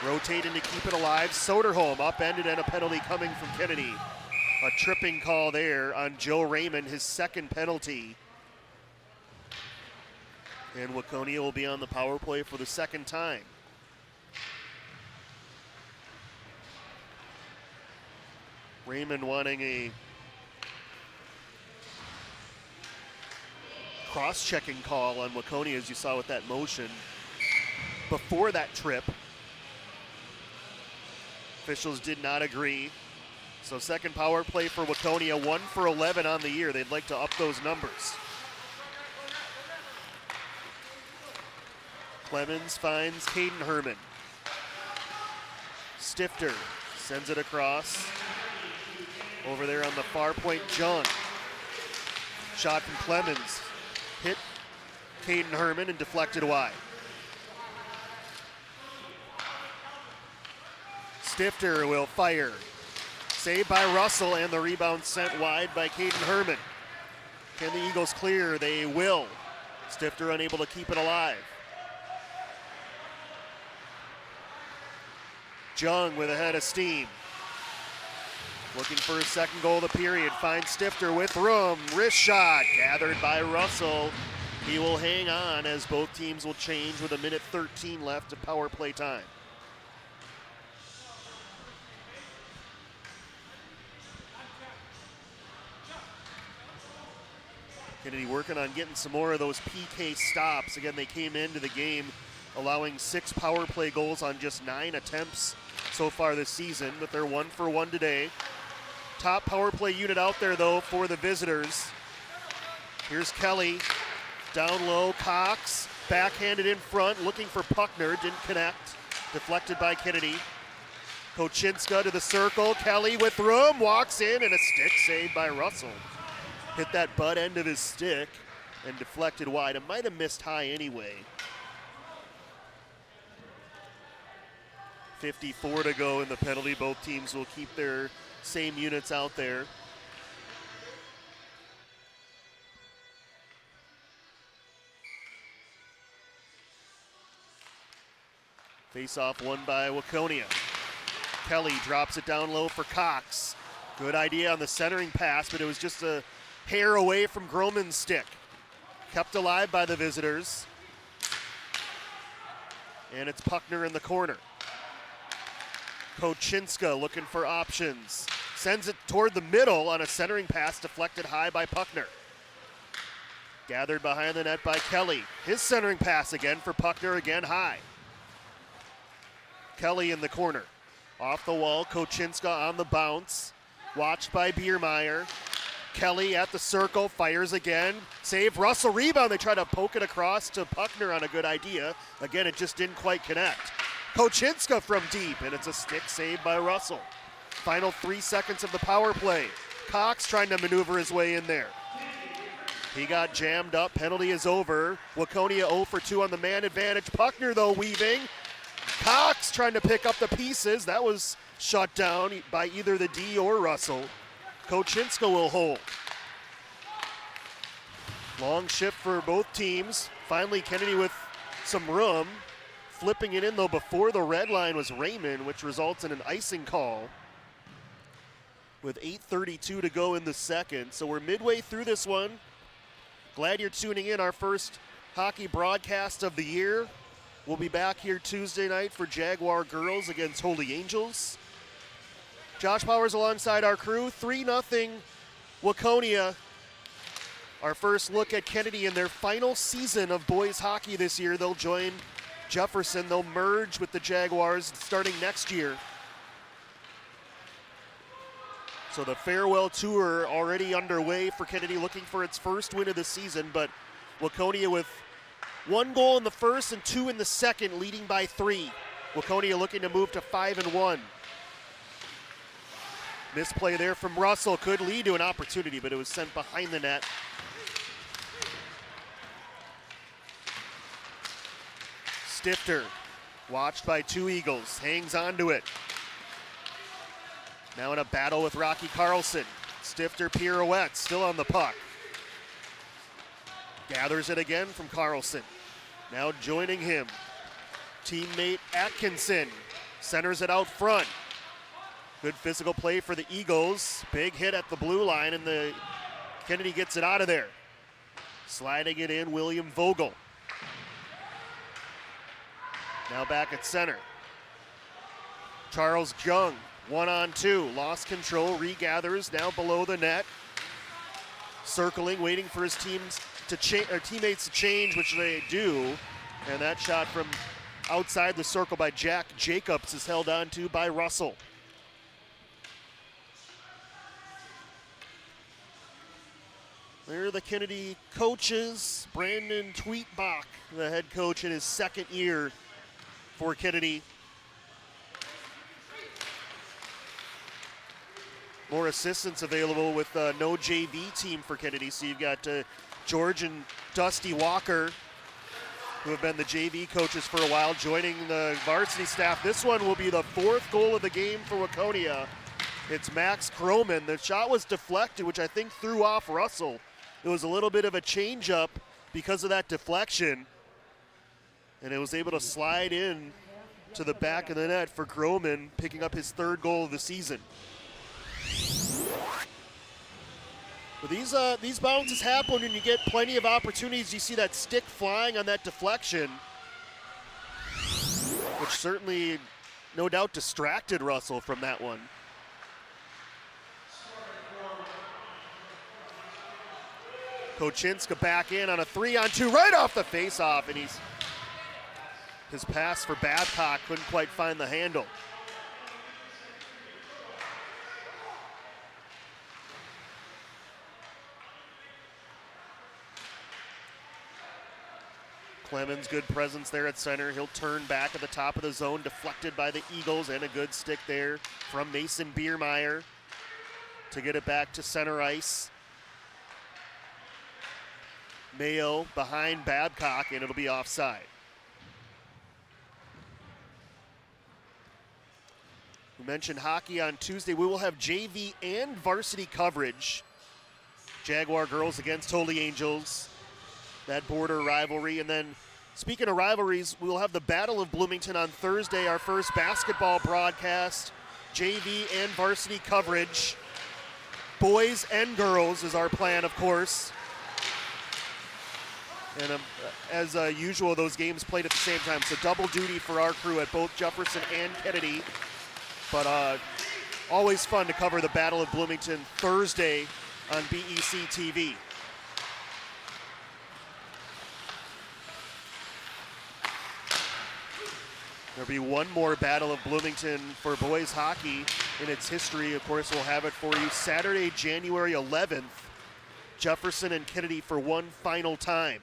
Rotating to keep it alive. Soderholm upended, and a penalty coming from Kennedy. A tripping call there on Joe Raymond, his second penalty. And Waconia will be on the power play for the second time. Raymond wanting a cross-checking call on Waconia, as you saw with that motion before that trip. Officials did not agree. So second power play for Waconia, 1 for 11 on the year. They'd like to up those numbers. Clemens finds Caden Herman. Stifter sends it across. Over there on the far point, Jung. Shot from Clemens. Hit Caden Herman and deflected wide. Stifter will fire. Saved by Russell, and the rebound sent wide by Caden Herman. Can the Eagles clear? They will. Stifter unable to keep it alive. Jung with a head of steam. Looking for his second goal of the period. Finds Stifter with room. Wrist shot gathered by Russell. He will hang on as both teams will change with 1:13 left of power play time. Kennedy working on getting some more of those PK stops. Again, they came into the game allowing 6 power play goals on just 9 attempts so far this season, but they're 1 for 1 today. Top power play unit out there, though, for the visitors. Here's Kelly. Down low, Cox. Backhanded in front, looking for Puckner. Didn't connect. Deflected by Kennedy. Kochinska to the circle. Kelly with room. Walks in, and a stick saved by Russell. Hit that butt end of his stick and deflected wide. It might have missed high anyway. 54 to go in the penalty. Both teams will keep their same units out there. Face-off won by Waconia. Kelly drops it down low for Cox. Good idea on the centering pass, but it was just a hair away from Groman's stick. Kept alive by the visitors. And it's Puckner in the corner. Kochinska looking for options. Sends it toward the middle on a centering pass, deflected high by Puckner. Gathered behind the net by Kelly. His centering pass again for Puckner, again high. Kelly in the corner. Off the wall, Kochinska on the bounce. Watched by Biermeyer. Kelly at the circle, fires again. Save, Russell rebound. They try to poke it across to Puckner on a good idea. Again, it just didn't quite connect. Kochinska from deep, and it's a stick save by Russell. Final 3 seconds of the power play. Cox trying to maneuver his way in there. He got jammed up, penalty is over. Waconia 0 for 2 on the man advantage. Puckner though weaving. Cox trying to pick up the pieces. That was shut down by either the D or Russell. Kochinska will hold. Long shift for both teams. Finally Kennedy with some room. Flipping it in though before the red line was Raymond, which results in an icing call. With 8:32 to go in the second. So we're midway through this one. Glad you're tuning in. Our first hockey broadcast of the year. We'll be back here Tuesday night for Jaguar girls against Holy Angels. Josh Powers alongside our crew. 3-0 Waconia. Our first look at Kennedy in their final season of boys hockey this year. They'll join Jefferson. They'll merge with the Jaguars starting next year. So the farewell tour already underway for Kennedy, looking for its first win of the season, but Waconia with 1 goal in the first and 2 in the second, leading by 3. Waconia looking to move to 5-1. Misplay there from Russell could lead to an opportunity, but it was sent behind the net. Stifter, watched by 2 Eagles, hangs on to it. Now in a battle with Rocky Carlson. Stifter pirouette, still on the puck. Gathers it again from Carlson. Now joining him, teammate Atkinson. Centers it out front. Good physical play for the Eagles. Big hit at the blue line, and the Kennedy gets it out of there. Sliding it in, William Vogel. Now back at center. Charles Jung, 1-on-2, lost control, regathers, now below the net. Circling, waiting for his teammates to change, which they do. And that shot from outside the circle by Jack Jacobs is held on to by Russell. There are the Kennedy coaches. Brandon Tweetbach, the head coach in his second year for Kennedy. More assistants available with no JV team for Kennedy. So you've got George and Dusty Walker, who have been the JV coaches for a while, joining the varsity staff. This one will be the 4th goal of the game for Waconia. It's Max Croman. The shot was deflected, which I think threw off Russell. It was a little bit of a change-up because of that deflection, and it was able to slide in to the back of the net for Croman, picking up his 3rd goal of the season. But these bounces happen when you get plenty of opportunities. You see that stick flying on that deflection, which certainly, no doubt, distracted Russell from that one. Kochinska back in on a 3-on-2 right off the face-off, and his pass for Babcock couldn't quite find the handle. Clemens, good presence there at center. He'll turn back at the top of the zone, deflected by the Eagles, and a good stick there from Mason Biermeyer to get it back to center ice. Mayo behind Babcock, and it'll be offside. We mentioned hockey on Tuesday. We will have JV and varsity coverage. Jaguar girls against Holy Angels. That border rivalry. And then, speaking of rivalries, we will have the Battle of Bloomington on Thursday, our first basketball broadcast. JV and varsity coverage. Boys and girls is our plan, of course. And as usual, those games played at the same time. So double duty for our crew at both Jefferson and Kennedy. But always fun to cover the Battle of Bloomington Thursday on BEC-TV. There'll be one more Battle of Bloomington for boys hockey in its history. Of course, we'll have it for you Saturday, January 11th. Jefferson and Kennedy for one final time.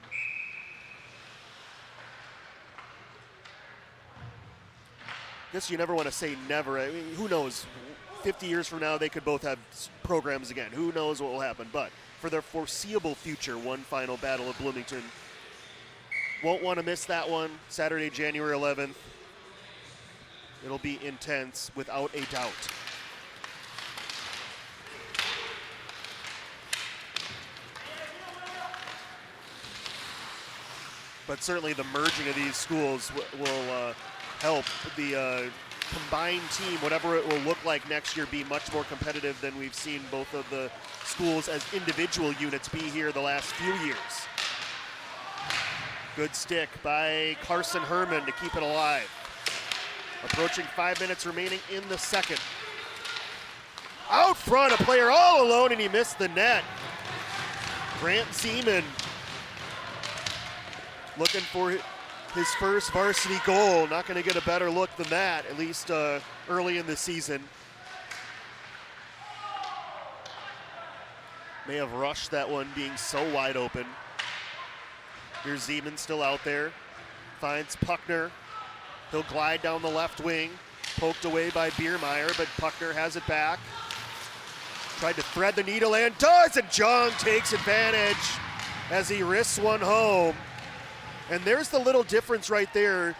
I guess you never want to say never. I mean, who knows? 50 years from now, they could both have programs again. Who knows what will happen? But for their foreseeable future, one final Battle of Bloomington. Won't want to miss that one. Saturday, January 11th. It'll be intense, without a doubt. But certainly the merging of these schools will help the combined team, whatever it will look like next year, be much more competitive than we've seen both of the schools as individual units be here the last few years. Good stick by Carson Herman to keep it alive. Approaching 5 minutes remaining in the second. Out front, a player all alone, and he missed the net. Grant Zeman looking for his first varsity goal. Not going to get a better look than that, at least early in the season. May have rushed that one being so wide open. Here's Zeman still out there. Finds Puckner. He'll glide down the left wing. Poked away by Biermeyer, but Puckner has it back. Tried to thread the needle and does, and Jung takes advantage as he risks one home. And there's the little difference right there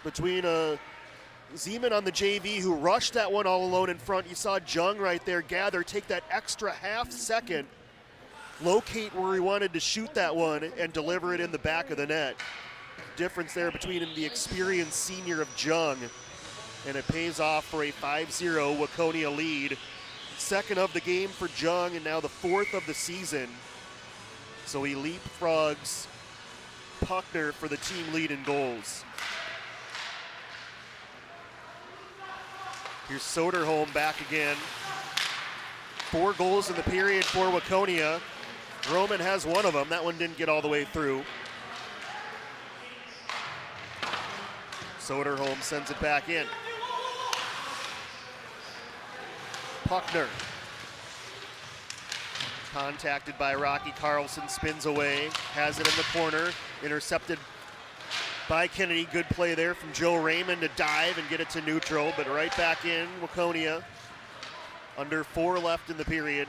between Zeman on the JV, who rushed that one all alone in front. You saw Jung right there gather, take that extra half second, locate where he wanted to shoot that one, and deliver it in the back of the net. Difference there between the experienced senior of Jung, and it pays off for a 5-0 Waconia lead. Second of the game for Jung, and now the fourth of the season. So he leapfrogs Puckner for the team lead in goals. Here's Soderholm back again. 4 goals in the period for Waconia. Roman has one of them. That one didn't get all the way through. Soderholm sends it back in. Puckner. Contacted by Rocky Carlson, spins away, has it in the corner, intercepted by Kennedy. Good play there from Joe Raymond to dive and get it to neutral, but right back in Waconia. Under 4 left in the period.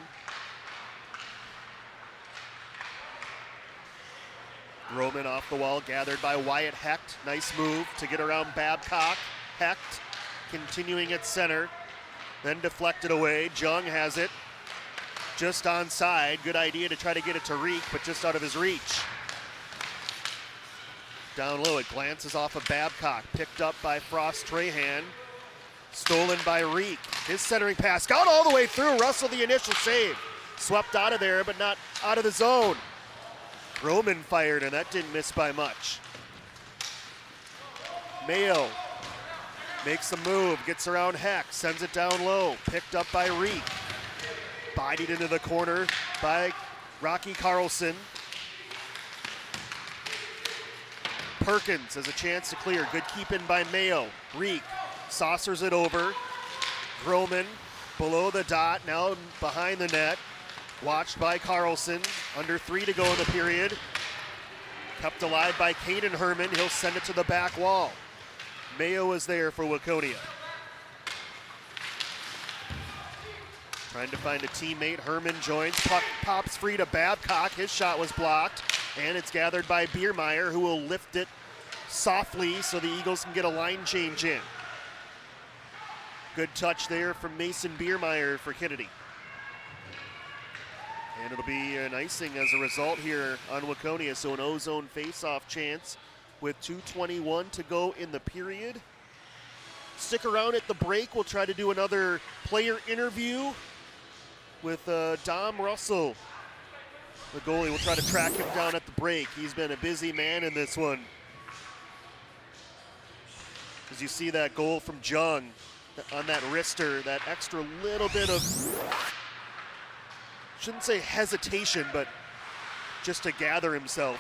Roman off the wall, gathered by Wyatt Hecht. Nice move to get around Babcock. Hecht continuing at center, then deflected away. Jung has it, just onside. Good idea to try to get it to Reek, but just out of his reach. Down low, it glances off of Babcock, picked up by Frost Trahan, stolen by Reek. His centering pass got all the way through. Russell the initial save. Swept out of there, but not out of the zone. Roman fired, and that didn't miss by much. Mayo makes a move, gets around Heck, sends it down low, picked up by Reek. Bodied into the corner by Rocky Carlson. Perkins has a chance to clear. Good keep in by Mayo. Reek saucers it over. Groman below the dot, now behind the net. Watched by Carlson. Under 3 to go in the period. Kept alive by Caden Herman. He'll send it to the back wall. Mayo is there for Waconia. Trying to find a teammate. Herman joins. Puck pops free to Babcock. His shot was blocked. And it's gathered by Biermeyer, who will lift it softly so the Eagles can get a line change in. Good touch there from Mason Biermeyer for Kennedy. And it'll be an icing as a result here on Waconia, so an O-zone face-off chance with 2:21 to go in the period. Stick around at the break. We'll try to do another player interview with Dom Russell, the goalie. We'll try to track him down at the break. He's been a busy man in this one. As you see that goal from Jung on that wrister, that extra little bit of, shouldn't say hesitation, but just to gather himself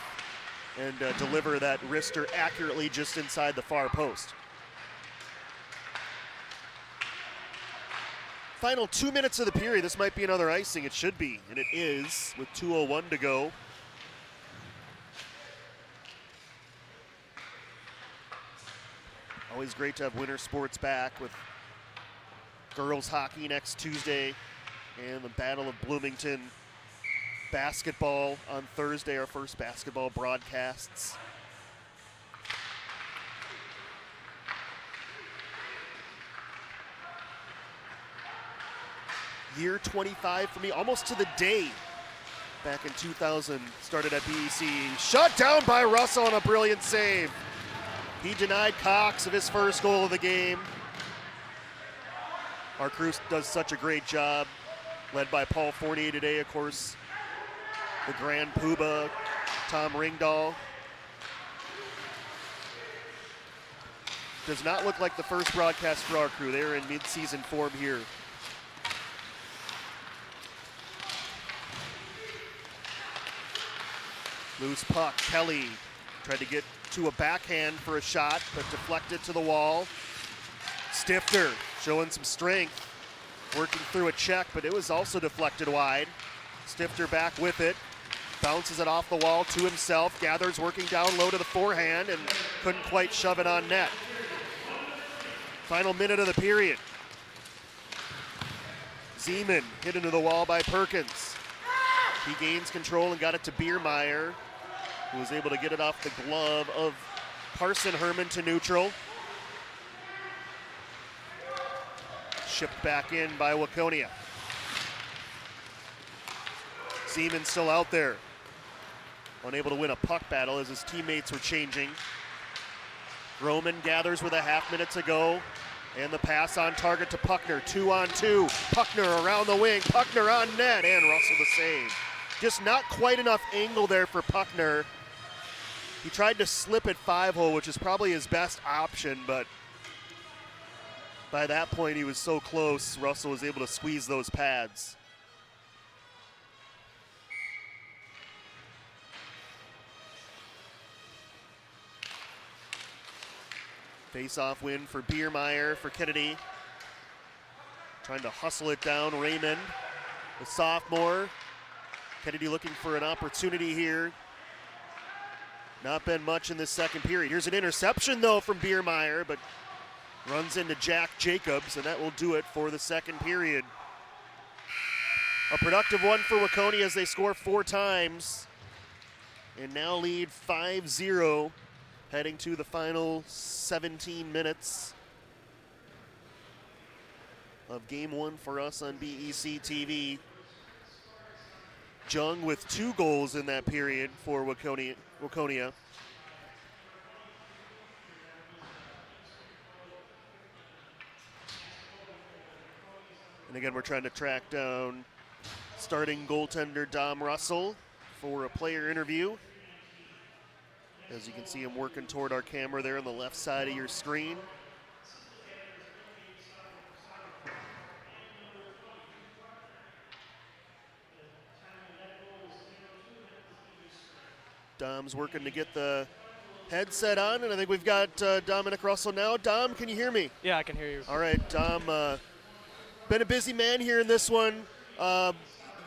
and deliver that wrister accurately just inside the far post. Final 2 minutes of the period. This might be another icing. It should be, and it is, with 2:01 to go. Always great to have winter sports back with girls hockey next Tuesday and the Battle of Bloomington basketball on Thursday, our first basketball broadcasts. Year 25 for me, almost to the day. Back in 2000, started at BEC. Shut down by Russell on a brilliant save. He denied Cox of his first goal of the game. Our crew does such a great job, led by Paul Fournier today, of course, the Grand Poobah, Tom Ringdahl. Does not look like the first broadcast for our crew. They're in mid-season form here. Loose puck, Kelly tried to get to a backhand for a shot, but deflected to the wall. Stifter showing some strength, working through a check, but it was also deflected wide. Stifter back with it, bounces it off the wall to himself, gathers working down low to the forehand, and couldn't quite shove it on net. Final minute of the period. Zeman hit into the wall by Perkins. He gains control and got it to Biermeyer, who was able to get it off the glove of Carson Herman to neutral. Shipped back in by Waconia. Zeman still out there. Unable to win a puck battle as his teammates were changing. Roman gathers with a half minute to go. And the pass on target to Puckner, 2-on-2. Puckner around the wing, Puckner on net, and Russell the save. Just not quite enough angle there for Puckner. He tried to slip at 5-hole, which is probably his best option, but by that point he was so close, Russell was able to squeeze those pads. Face-off win for Biermeyer for Kennedy. Trying to hustle it down, Raymond, the sophomore. Kennedy looking for an opportunity here. Not been much in this second period. Here's an interception though from Biermeyer, but runs into Jack Jacobs, and that will do it for the second period. A productive one for Waconia as they score 4 times and now lead 5-0. Heading to the final 17 minutes of game 1 for us on BEC-TV. Jung with 2 goals in that period for Waconia. And again, we're trying to track down starting goaltender Dom Russell for a player interview. As you can see him working toward our camera there on the left side of your screen. Dom's working to get the headset on, and I think we've got Dominic Russell now. Dom, can you hear me? Yeah, I can hear you. All right, Dom, been a busy man here in this one.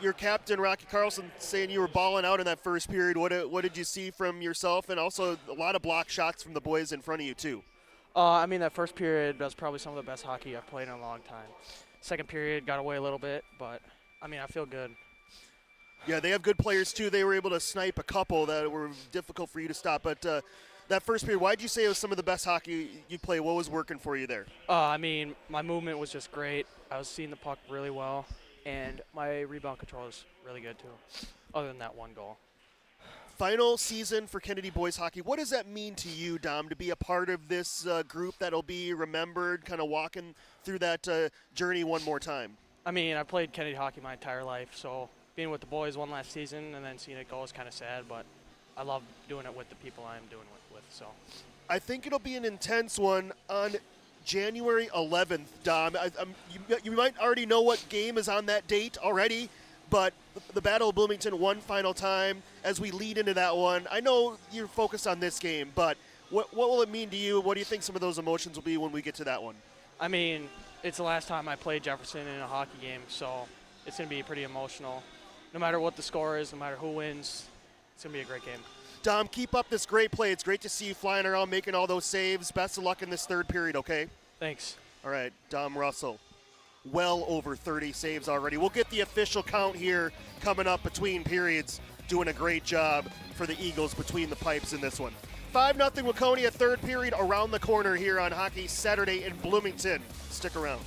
Your captain, Rocky Carlson, saying you were balling out in that first period. What did you see from yourself? And also a lot of block shots from the boys in front of you, too. I mean, that first period was probably some of the best hockey I've played in a long time. Second period got away a little bit, but, I mean, I feel good. Yeah, they have good players, too. They were able to snipe a couple that were difficult for you to stop. But that first period, why did you say it was some of the best hockey you play? What was working for you there? I mean, my movement was just great. I was seeing the puck really well. And my rebound control is really good, too, other than that one goal. Final season for Kennedy boys hockey. What does that mean to you, Dom, to be a part of this group that'll be remembered, kind of walking through that journey one more time? I mean, I played Kennedy hockey my entire life, so being with the boys one last season and then seeing it go is kind of sad, but I love doing it with the people I'm doing it with. So I think it'll be an intense one on January 11th, Dom. You might already know what game is on that date already, but the Battle of Bloomington one final time as we lead into that one. I know you're focused on this game, but what will it mean to you? What do you think some of those emotions will be when we get to that one? I mean, it's the last time I played Jefferson in a hockey game, so it's going to be pretty emotional. No matter what the score is, no matter who wins, it's going to be a great game. Dom, keep up this great play. It's great to see you flying around, making all those saves. Best of luck in this third period, okay? Thanks. All right, Dom Russell, well over 30 saves already. We'll get the official count here coming up between periods. Doing a great job for the Eagles between the pipes in this one. 5-0 Waconia, third period around the corner here on Hockey Saturday in Bloomington. Stick around.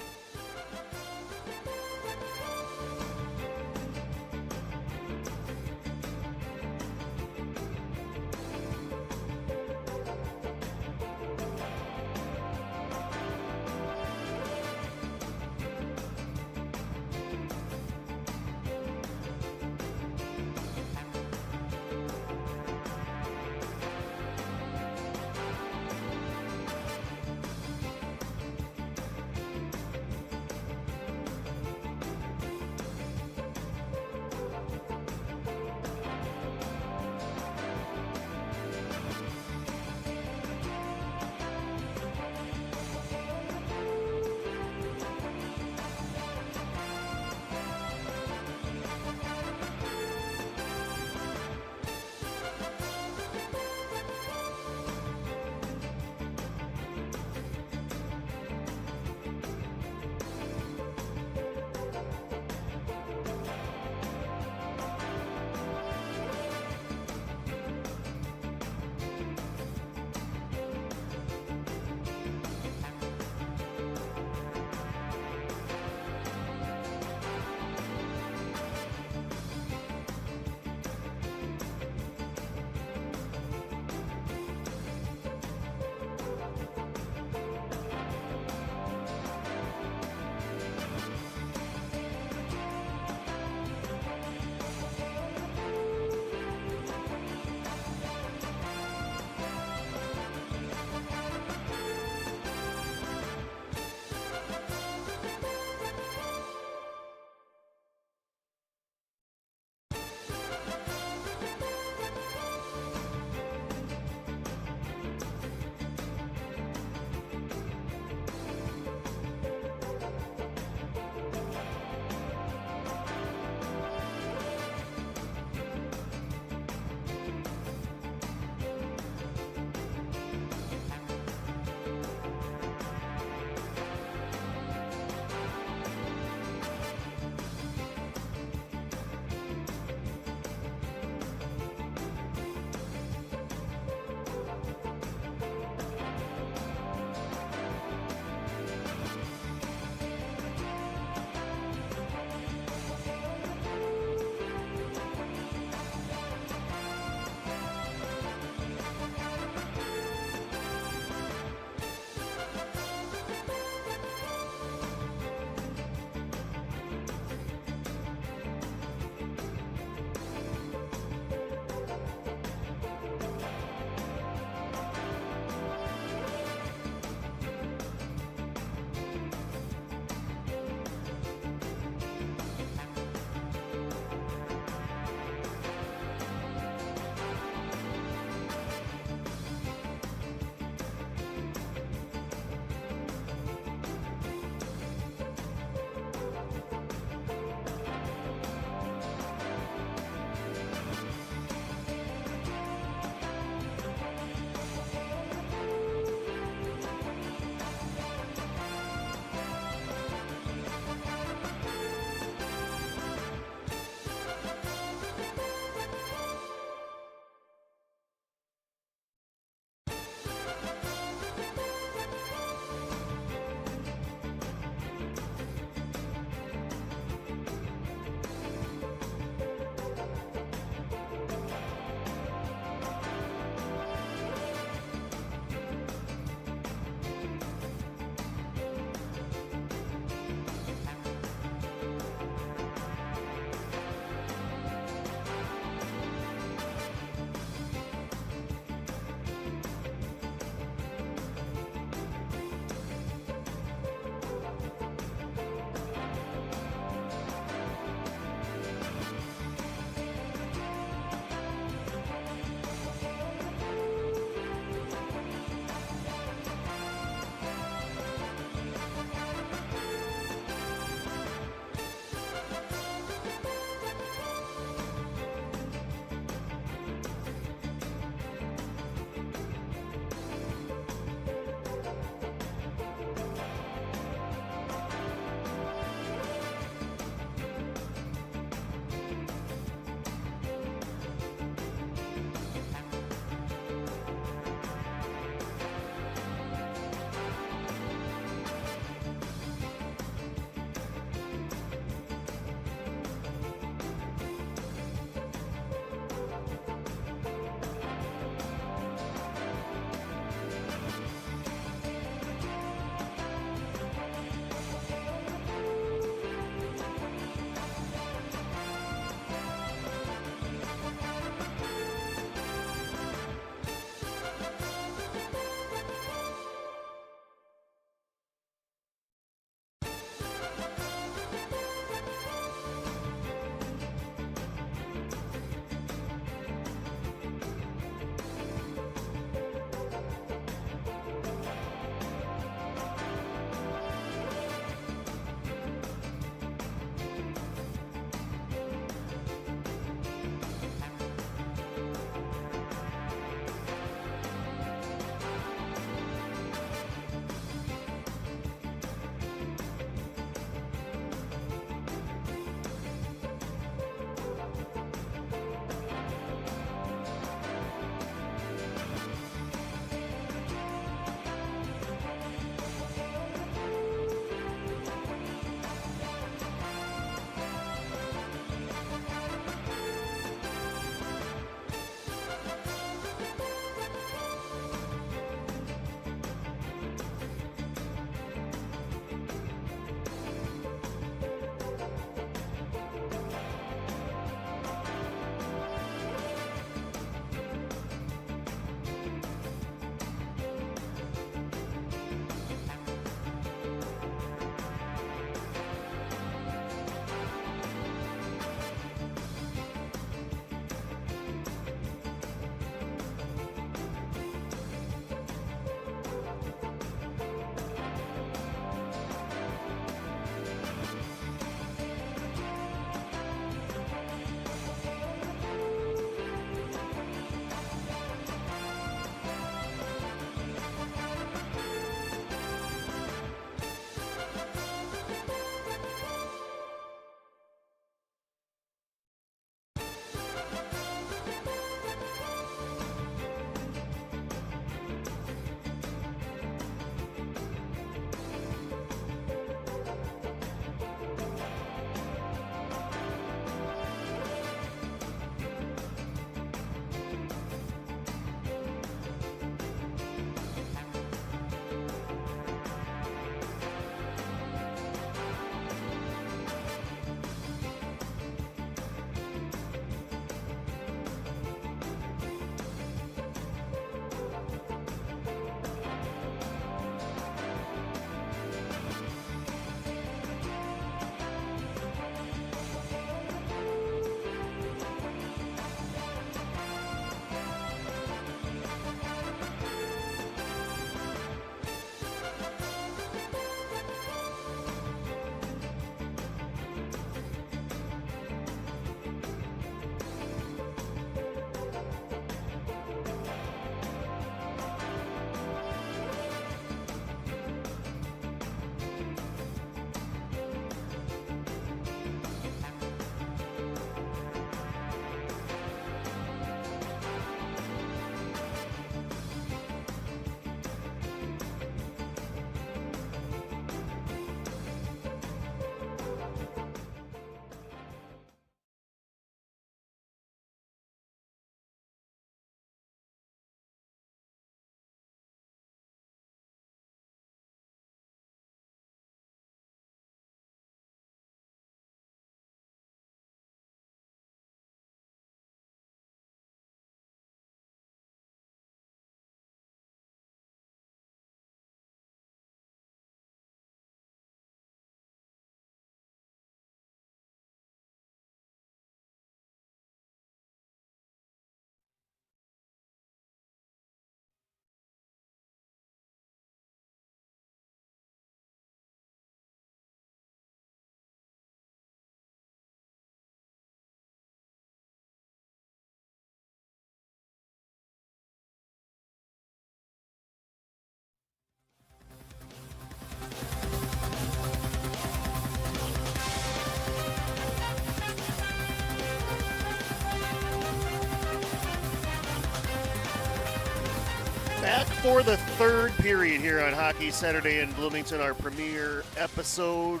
Back for the third period here on Hockey Saturday in Bloomington, our premiere episode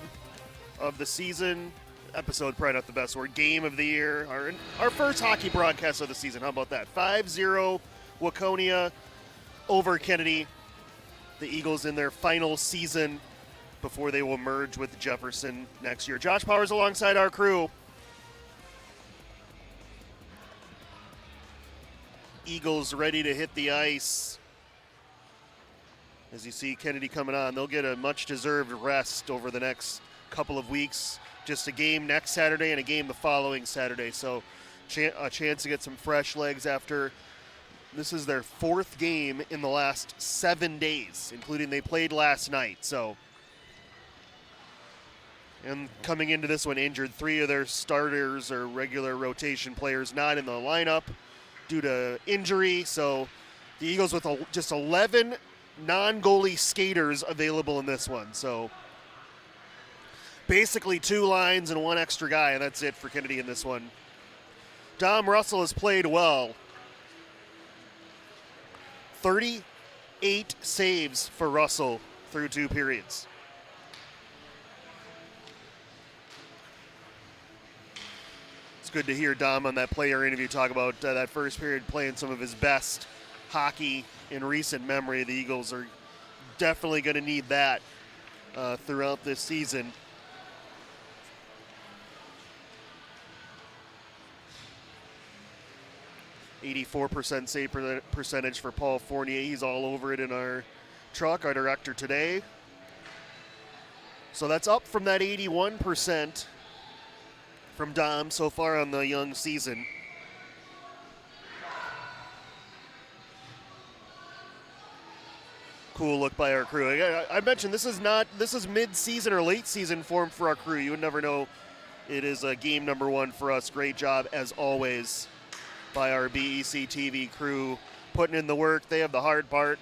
of the season. Episode, probably not the best word. Game of the year. Our first hockey broadcast of the season. How about that? 5-0 Waconia over Kennedy. The Eagles in their final season before they will merge with Jefferson next year. Josh Powers alongside our crew. Eagles ready to hit the ice. As you see Kennedy coming on, they'll get a much-deserved rest over the next couple of weeks. Just a game next Saturday and a game the following Saturday. So a chance to get some fresh legs after this is their fourth game in the last 7 days, including they played last night. So, and coming into this one injured, 3 of their starters or regular rotation players not in the lineup due to injury. So the Eagles with just 11 non-goalie skaters available in this one. So basically 2 lines and 1 extra guy, and that's it for Kennedy in this one. Dom Russell has played well. 38 saves for Russell through 2 periods. It's good to hear Dom on that player interview talk about that first period playing some of his best hockey in recent memory. The Eagles are definitely going to need that throughout this season. .84% save percentage for Paul Fournier. He's all over it in our truck, our director today. So that's up from that 81% from Dom so far on the young season. Cool look by our crew. I mentioned this is mid-season or late season form for our crew. You would never know. It is game number 1 for us. Great job as always by our BEC-TV crew, putting in the work. They have the hard part.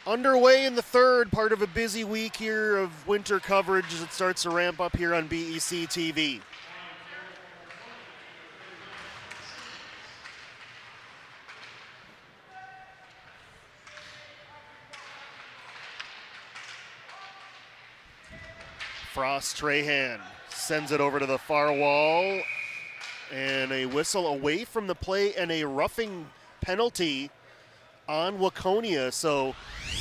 Underway in the third, part of a busy week here of winter coverage as it starts to ramp up here on BEC-TV. Frost Trahan sends it over to the far wall, and a whistle away from the play and a roughing penalty on Waconia. So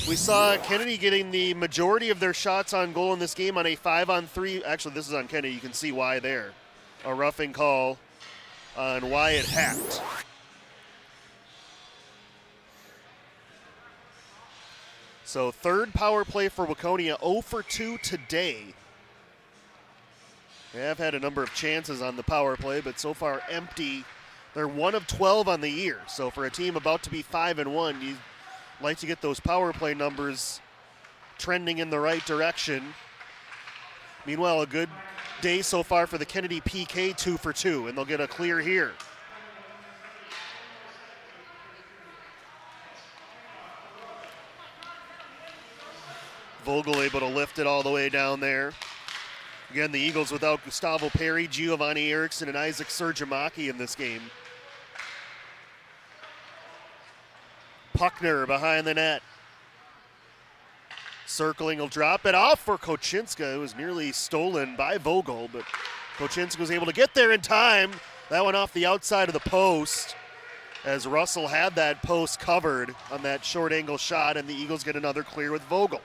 we saw Kennedy getting the majority of their shots on goal in this game on a 5-on-3. Actually, this is on Kennedy. You can see why there. A roughing call on Wyatt Hatt. So third power play for Waconia, 0 for 2 today. They have had a number of chances on the power play, but so far empty. They're 1 of 12 on the year. So for a team about to be 5-1, you'd like to get those power play numbers trending in the right direction. Meanwhile, a good day so far for the Kennedy PK, 2 for 2, and they'll get a clear here. Vogel able to lift it all the way down there. Again, the Eagles without Gustavo Perry, Giovanni Eriksson, and Isaac Sergimaki in this game. Puckner behind the net. Circling will drop it off for Kochinska. It was nearly stolen by Vogel, but Kochinska was able to get there in time. That went off the outside of the post as Russell had that post covered on that short angle shot, and the Eagles get another clear with Vogel.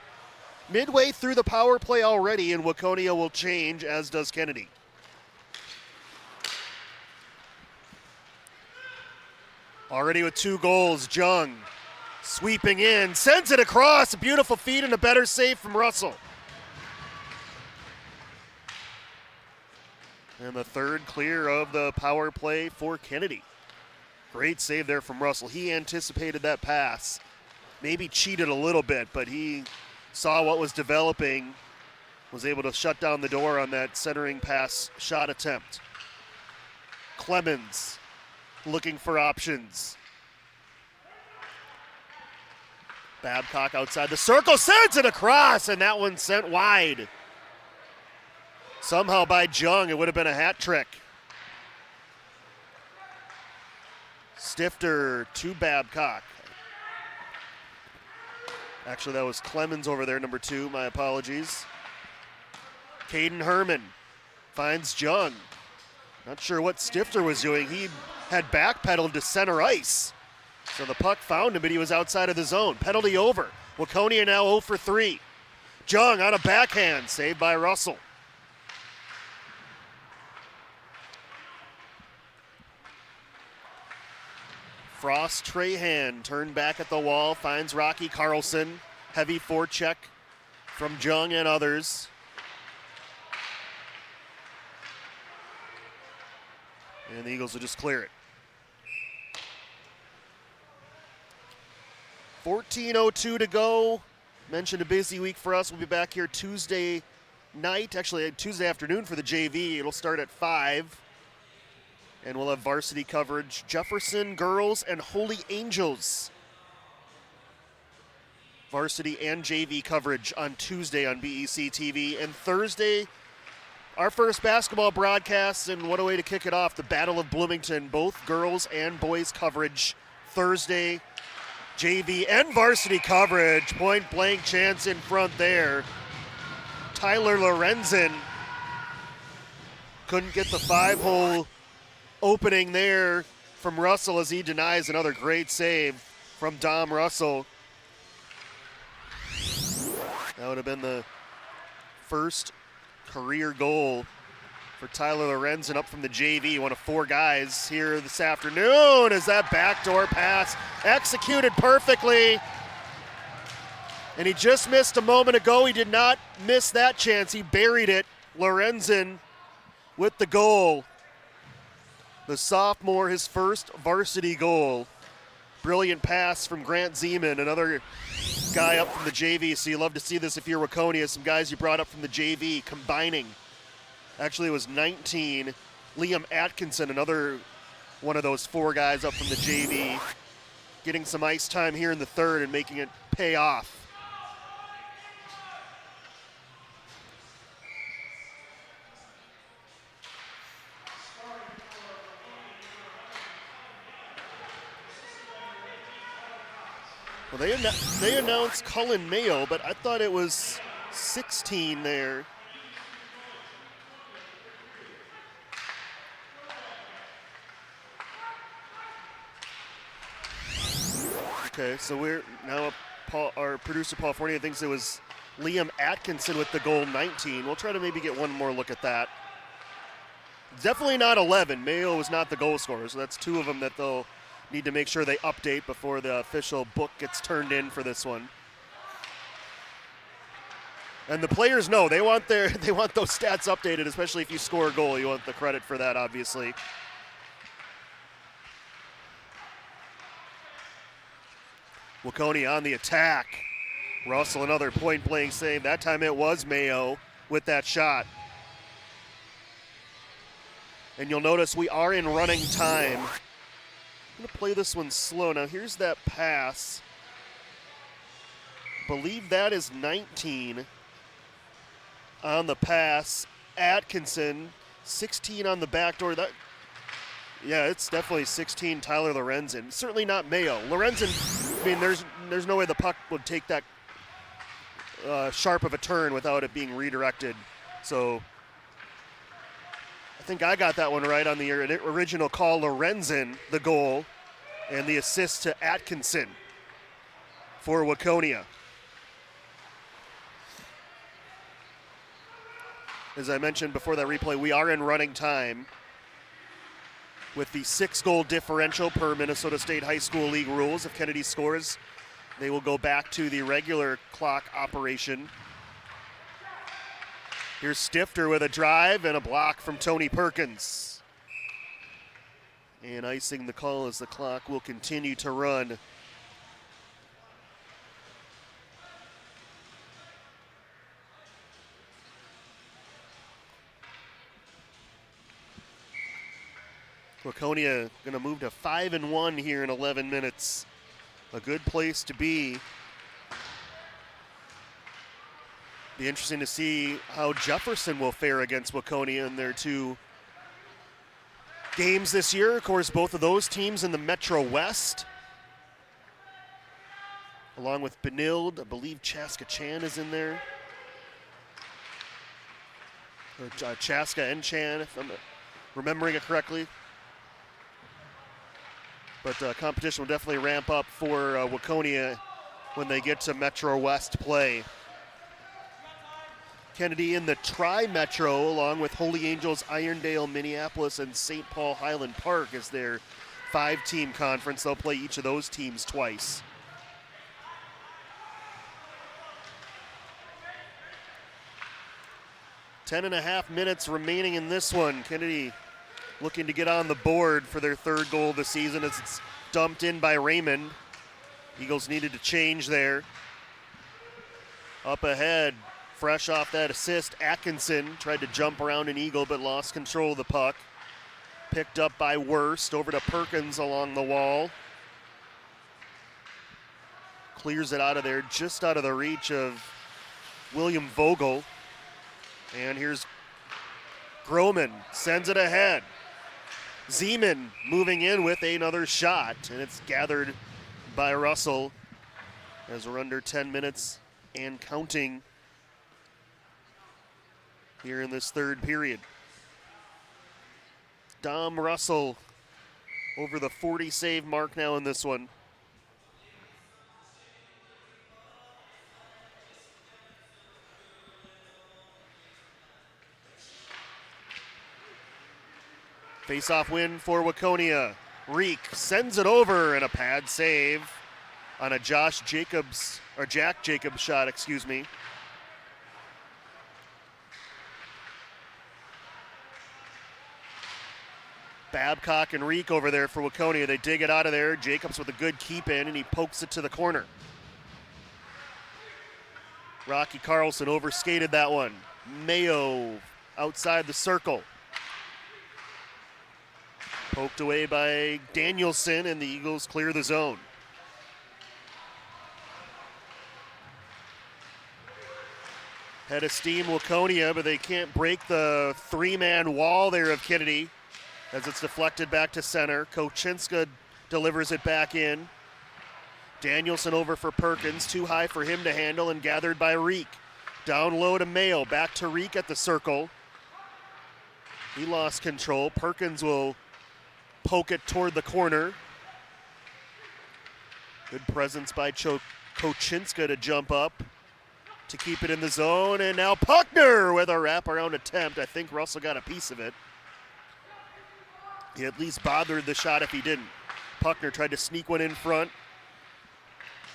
Midway through the power play already, and Waconia will change, as does Kennedy. Already with 2 goals, Jung sweeping in, sends it across, a beautiful feed and a better save from Russell. And the third clear of the power play for Kennedy. Great save there from Russell. He anticipated that pass, maybe cheated a little bit, but he saw what was developing, was able to shut down the door on that centering pass shot attempt. Clemens looking for options. Babcock outside the circle, sends it across, and that one sent wide. Somehow by Jung, it would have been a hat trick. Stifter to Babcock. Actually, that was Clemens over there, number 2. My apologies. Caden Herman finds Jung. Not sure what Stifter was doing. He had backpedaled to center ice. So the puck found him, but he was outside of the zone. Penalty over. Waconia now 0 for 3. Jung on a backhand, saved by Russell. Frost Trahan turned back at the wall, finds Rocky Carlson. Heavy forecheck from Jung and others. And the Eagles will just clear it. 14:02 to go. Mentioned a busy week for us. We'll be back here Tuesday night, actually Tuesday afternoon for the JV. It'll start at 5. And we'll have varsity coverage, Jefferson girls and Holy Angels. Varsity and JV coverage on Tuesday on BEC-TV. And Thursday, our first basketball broadcast, and what a way to kick it off, the Battle of Bloomington, both girls and boys coverage Thursday. JV and varsity coverage, point blank chance in front there. Tyler Lorenzen couldn't get the 5-hole opening there from Russell as he denies another great save from Dom Russell. That would have been the first career goal for Tyler Lorenzen up from the JV, one of 4 guys here this afternoon as that backdoor pass executed perfectly. And he just missed a moment ago. He did not miss that chance. He buried it. Lorenzen with the goal. The sophomore, his first varsity goal. Brilliant pass from Grant Zeman, another guy up from the JV. So you love to see this if you're Waconia. Some guys you brought up from the JV combining. Actually, it was 19. Liam Atkinson, another one of those 4 guys up from the JV, getting some ice time here in the third and making it pay off. Well, they announced Cullen Mayo, but I thought it was 16 there. Okay, so we're now our producer Paul Fournier thinks it was Liam Atkinson with the goal 19. We'll try to maybe get one more look at that. Definitely not 11. Mayo was not the goal scorer, so that's 2 of them that they'll need to make sure they update before the official book gets turned in for this one. And the players know they want those stats updated, especially if you score a goal. You want the credit for that, obviously. Waconia on the attack. Russell, another point-blank save. That time it was Mayo with that shot. And you'll notice we are in running time. I'm going to play this one slow. Now here's that pass. Believe that is 19 on the pass. Atkinson, 16 on the backdoor. Yeah, it's definitely 16 Tyler Lorenzen. Certainly not Mayo. Lorenzen, I mean, there's no way the puck would take that sharp of a turn without it being redirected. So I think I got that one right on the original call. Lorenzen, the goal, and the assist to Atkinson for Waconia. As I mentioned before that replay, we are in running time with the 6-goal differential per Minnesota State High School League rules. If Kennedy scores, they will go back to the regular clock operation. Here's Stifter with a drive and a block from Tony Perkins. And icing the call as the clock will continue to run. Waconia going to move to 5-1 here in 11 minutes. A good place to be. Be interesting to see how Jefferson will fare against Waconia in their 2 games this year. Of course, both of those teams in the Metro West. Along with Benilde, I believe Chaska Chan is in there. Or Chaska and Chan, if I'm remembering it correctly. But competition will definitely ramp up for Waconia when they get to Metro West play. Kennedy in the Tri-Metro, along with Holy Angels, Irondale, Minneapolis, and St. Paul Highland Park is their 5-team conference. They'll play each of those teams twice. Ten and a half minutes remaining in this one. Kennedy looking to get on the board for their 3rd goal of the season as it's dumped in by Raymond. Eagles needed to change there. Up ahead, fresh off that assist, Atkinson tried to jump around an Eagle but lost control of the puck. Picked up by Wurst, over to Perkins along the wall. Clears it out of there, just out of the reach of William Vogel. And here's Groman, sends it ahead. Zeman moving in with another shot, and it's gathered by Russell as we're under 10 minutes and counting here in this 3rd period. Dom Russell over the 40 save mark now in this one. Face-off win for Waconia. Reek sends it over and a pad save on a Jack Jacobs shot, excuse me. Babcock and Reek over there for Waconia. They dig it out of there. Jacobs with a good keep in, and he pokes it to the corner. Rocky Carlson overskated that one. Mayo outside the circle. Poked away by Danielson, and the Eagles clear the zone. Head of steam, Waconia, but they can't break the 3-man wall there of Kennedy as it's deflected back to center. Kochinska delivers it back in. Danielson over for Perkins, too high for him to handle and gathered by Reek. Down low to Mayo, back to Reek at the circle. He lost control. Perkins will poke it toward the corner. Good presence by Kochinska to jump up to keep it in the zone. And now Puckner with a wraparound attempt. I think Russell got a piece of it. He at least bothered the shot if he didn't. Puckner tried to sneak one in front.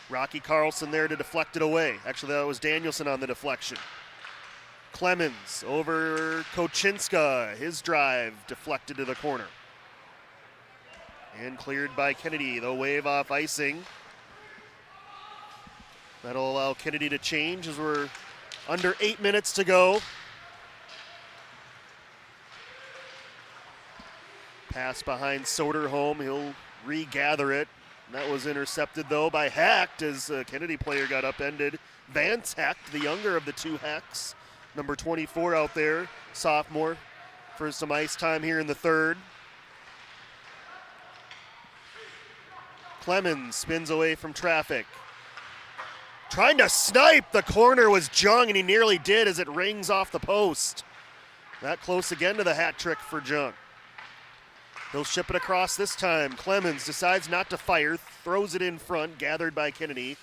Rocky Carlson there to deflect it away. Actually, that was Danielson on the deflection. Clemens over Kochinska. His drive deflected to the corner. And cleared by Kennedy. They'll wave off icing. That'll allow Kennedy to change as we're under 8 minutes to go. Pass behind Soderholm. He'll regather it. That was intercepted, though, by Hecht as a Kennedy player got upended. Vance Hecht, the younger of the two Hecks. Number 24 out there, sophomore, for some ice time here in the 3rd. Clemens spins away from traffic. Trying to snipe. The corner was Jung, and he nearly did as it rings off the post. That close again to the hat trick for Jung. He'll ship it across this time. Clemens decides not to fire, throws it in front, gathered by Kennedy.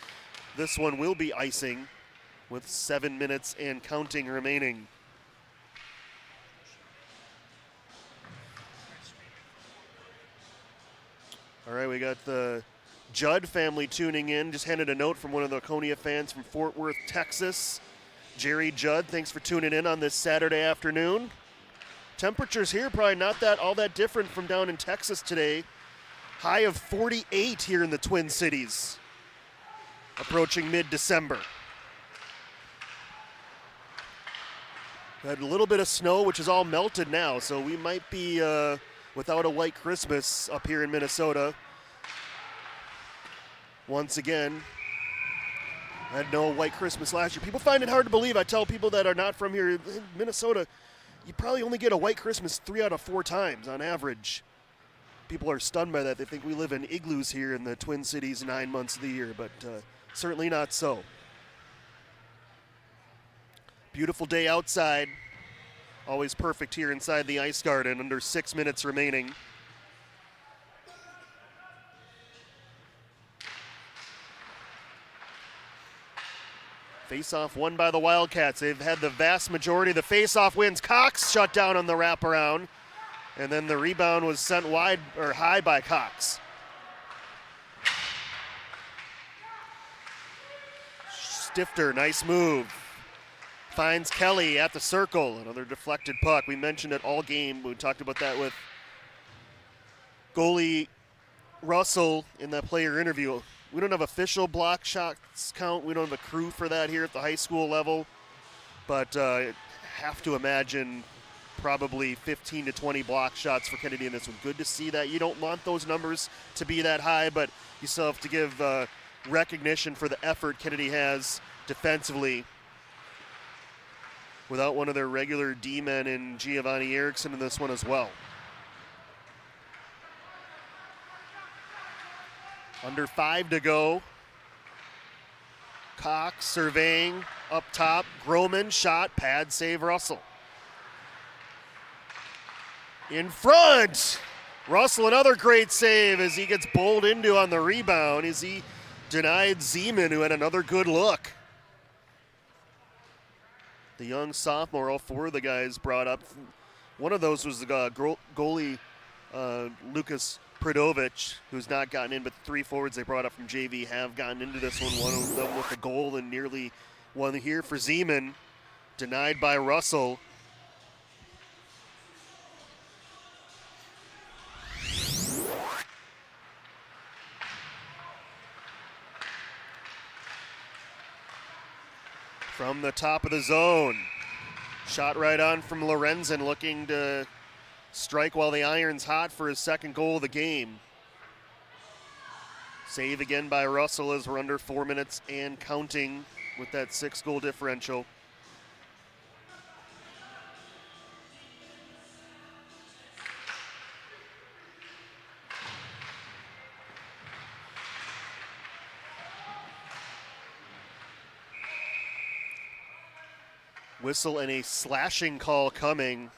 This one will be icing with 7 minutes and counting remaining. All right, we got the Judd family tuning in. Just handed a note from one of the Waconia fans from Fort Worth, Texas. Jerry Judd, thanks for tuning in on this Saturday afternoon. Temperatures here probably not all that different from down in Texas today. High of 48 here in the Twin Cities, approaching mid-December. Had a little bit of snow, which is all melted now, so we might be without a white Christmas up here in Minnesota. Once again, I had no white Christmas last year. People find it hard to believe. I tell people that are not from here, Minnesota, you probably only get a white Christmas 3 out of 4 times on average. People are stunned by that. They think we live in igloos here in the Twin Cities 9 months of the year, but certainly not so. Beautiful day outside. Always perfect here inside the Ice Garden. Under 6 minutes remaining. Face-off won by the Wildcats. They've had the vast majority of the face-off wins. Cox shut down on the wraparound. And then the rebound was sent wide or high by Cox. Stifter, nice move. Finds Kelly at the circle. Another deflected puck. We mentioned it all game. We talked about that with goalie Russell in that player interview. We don't have official block shots count. We don't have a crew for that here at the high school level. But have to imagine probably 15 to 20 block shots for Kennedy in this one. Good to see that. You don't want those numbers to be that high, but you still have to give recognition for the effort Kennedy has defensively. Without one of their regular D-men in Giovanni Erickson in this one as well. Under 5 to go. Cox surveying up top. Groman shot, pad save Russell. In front! Russell, another great save as he gets bowled into on the rebound as he denied Zeman, who had another good look. The young sophomore, all 4 of the guys brought up. One of those was the goalie Lucas Pridovic, who's not gotten in, but the 3 forwards they brought up from JV have gotten into this one. One of them with a goal and nearly one here for Zeman. Denied by Russell. From the top of the zone. Shot right on from Lorenzen, looking to strike while the iron's hot for his 2nd goal of the game. Save again by Russell as we're under 4 minutes and counting with that 6-goal differential. Whistle and a slashing call coming.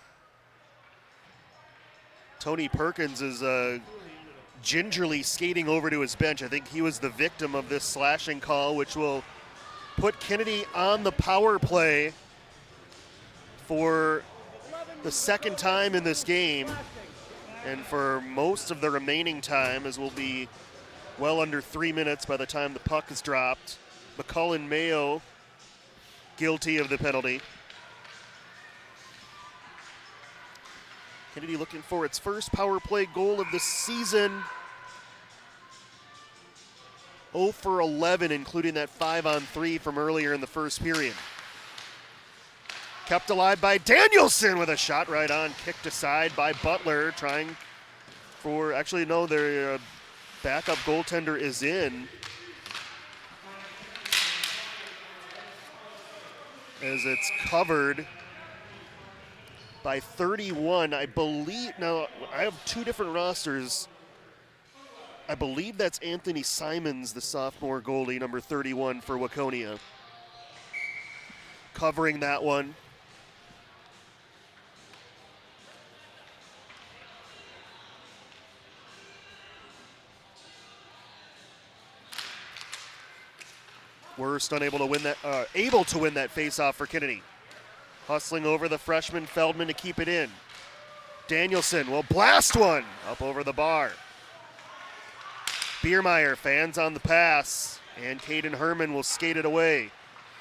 Tony Perkins is gingerly skating over to his bench. I think he was the victim of this slashing call, which will put Kennedy on the power play for the 2nd time in this game. And for most of the remaining time, as we'll be well under 3 minutes by the time the puck is dropped. McCullen Mayo guilty of the penalty. Kennedy looking for its first power play goal of the season. 0 for 11, including that 5-on-3 from earlier in the first period. Kept alive by Danielson with a shot right on, kicked aside by Butler, trying for, actually no, their backup goaltender is in. As it's covered by 31, I believe. Now, I have 2 different rosters. I believe that's Anthony Simons, the sophomore goalie, number 31 for Waconia. Covering that one. Worst unable to win that, able to win that faceoff for Kennedy. Hustling over the freshman Feldman to keep it in. Danielson will blast one up over the bar. Biermeyer fans on the pass, and Caden Herman will skate it away.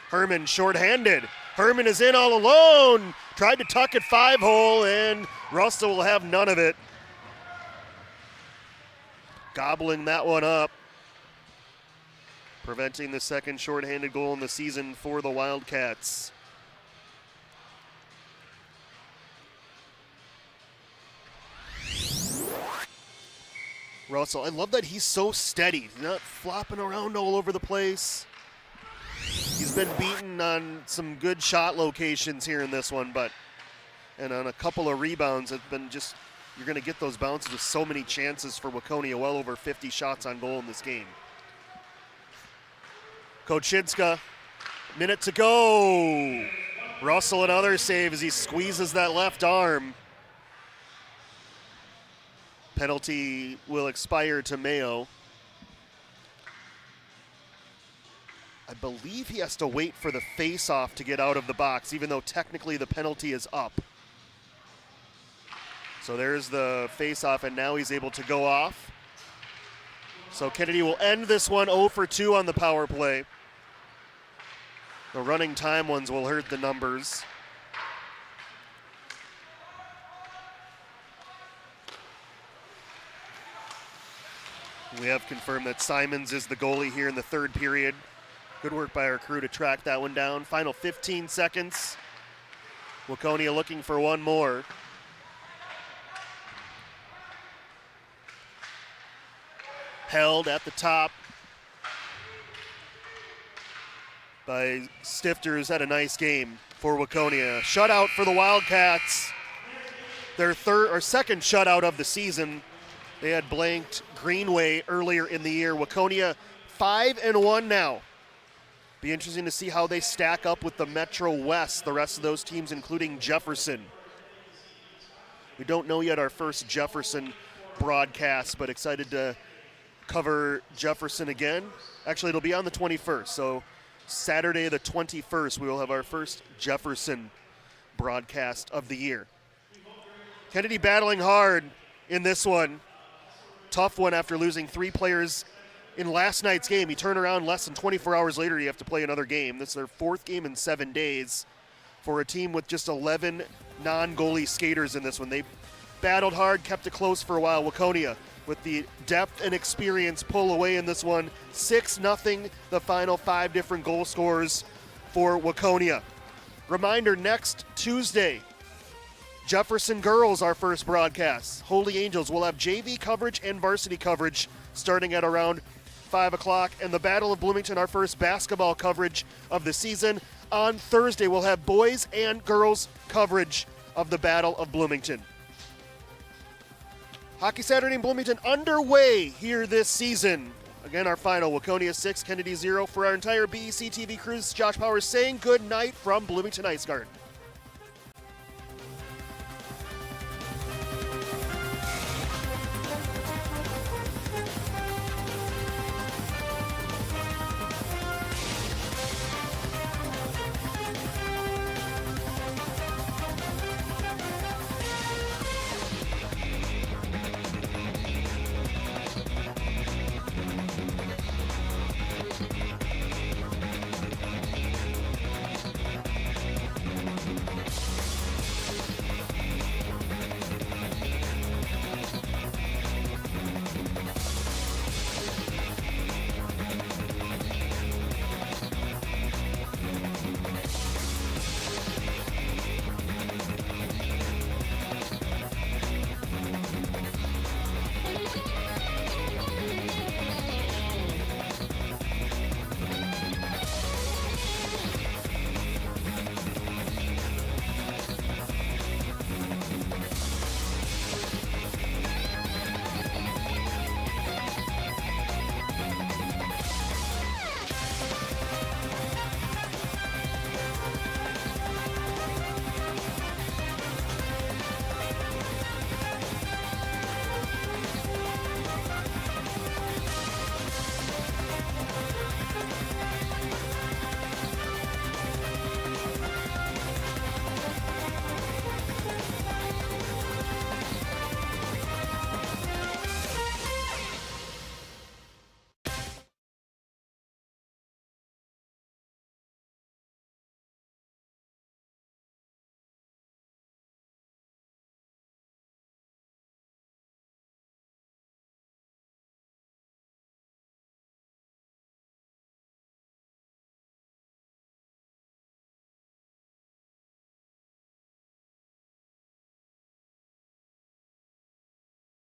Herman shorthanded. Herman is in all alone. Tried to tuck it 5-hole, and Russell will have none of it. Gobbling that one up. Preventing the 2nd shorthanded goal in the season for the Wildcats. Russell, I love that he's so steady. He's not flopping around all over the place. He's been beaten on some good shot locations here in this one, but and on a couple of rebounds, it's been just, you're going to get those bounces with so many chances for Waconia, well over 50 shots on goal in this game. Kochinska, minute to go. Russell another save as he squeezes that left arm. Penalty will expire to Mayo. I believe he has to wait for the face-off to get out of the box, even though technically the penalty is up. So there's the face-off, and now he's able to go off. So Kennedy will end this one 0 for 2 on the power play. The running time ones will hurt the numbers. We have confirmed that Simons is the goalie here in the third period. Good work by our crew to track that one down. Final 15 seconds. Waconia looking for one more. Held at the top by Stifter, who's had a nice game for Waconia. Shutout for the Wildcats. Their second shutout of the season. They had blanked Greenway earlier in the year. Waconia 5-1 now. Be interesting to see how they stack up with the Metro West, the rest of those teams, including Jefferson. We don't know yet our first Jefferson broadcast, but excited to cover Jefferson again. Actually, it'll be on the 21st, so Saturday the 21st, we will have our first Jefferson broadcast of the year. Kennedy battling hard in this one. Tough one after losing 3 players in last night's game. You turn around less than 24 hours later, you have to play another game. This is their 4th game in 7 days for a team with just 11 non-goalie skaters in this one. They battled hard, kept it close for a while. Waconia, with the depth and experience, pull away in this one. 6-0, the final 5 different goal scorers for Waconia. Reminder, next Tuesday, Jefferson girls, our first broadcast. Holy Angels will have JV coverage and varsity coverage starting at around 5 o'clock. And the Battle of Bloomington, our first basketball coverage of the season. On Thursday, we'll have boys and girls coverage of the Battle of Bloomington. Hockey Saturday in Bloomington underway here this season. Again, our final, Waconia 6, Kennedy 0. For our entire BEC-TV crew, Josh Powers saying good night from Bloomington Ice Garden.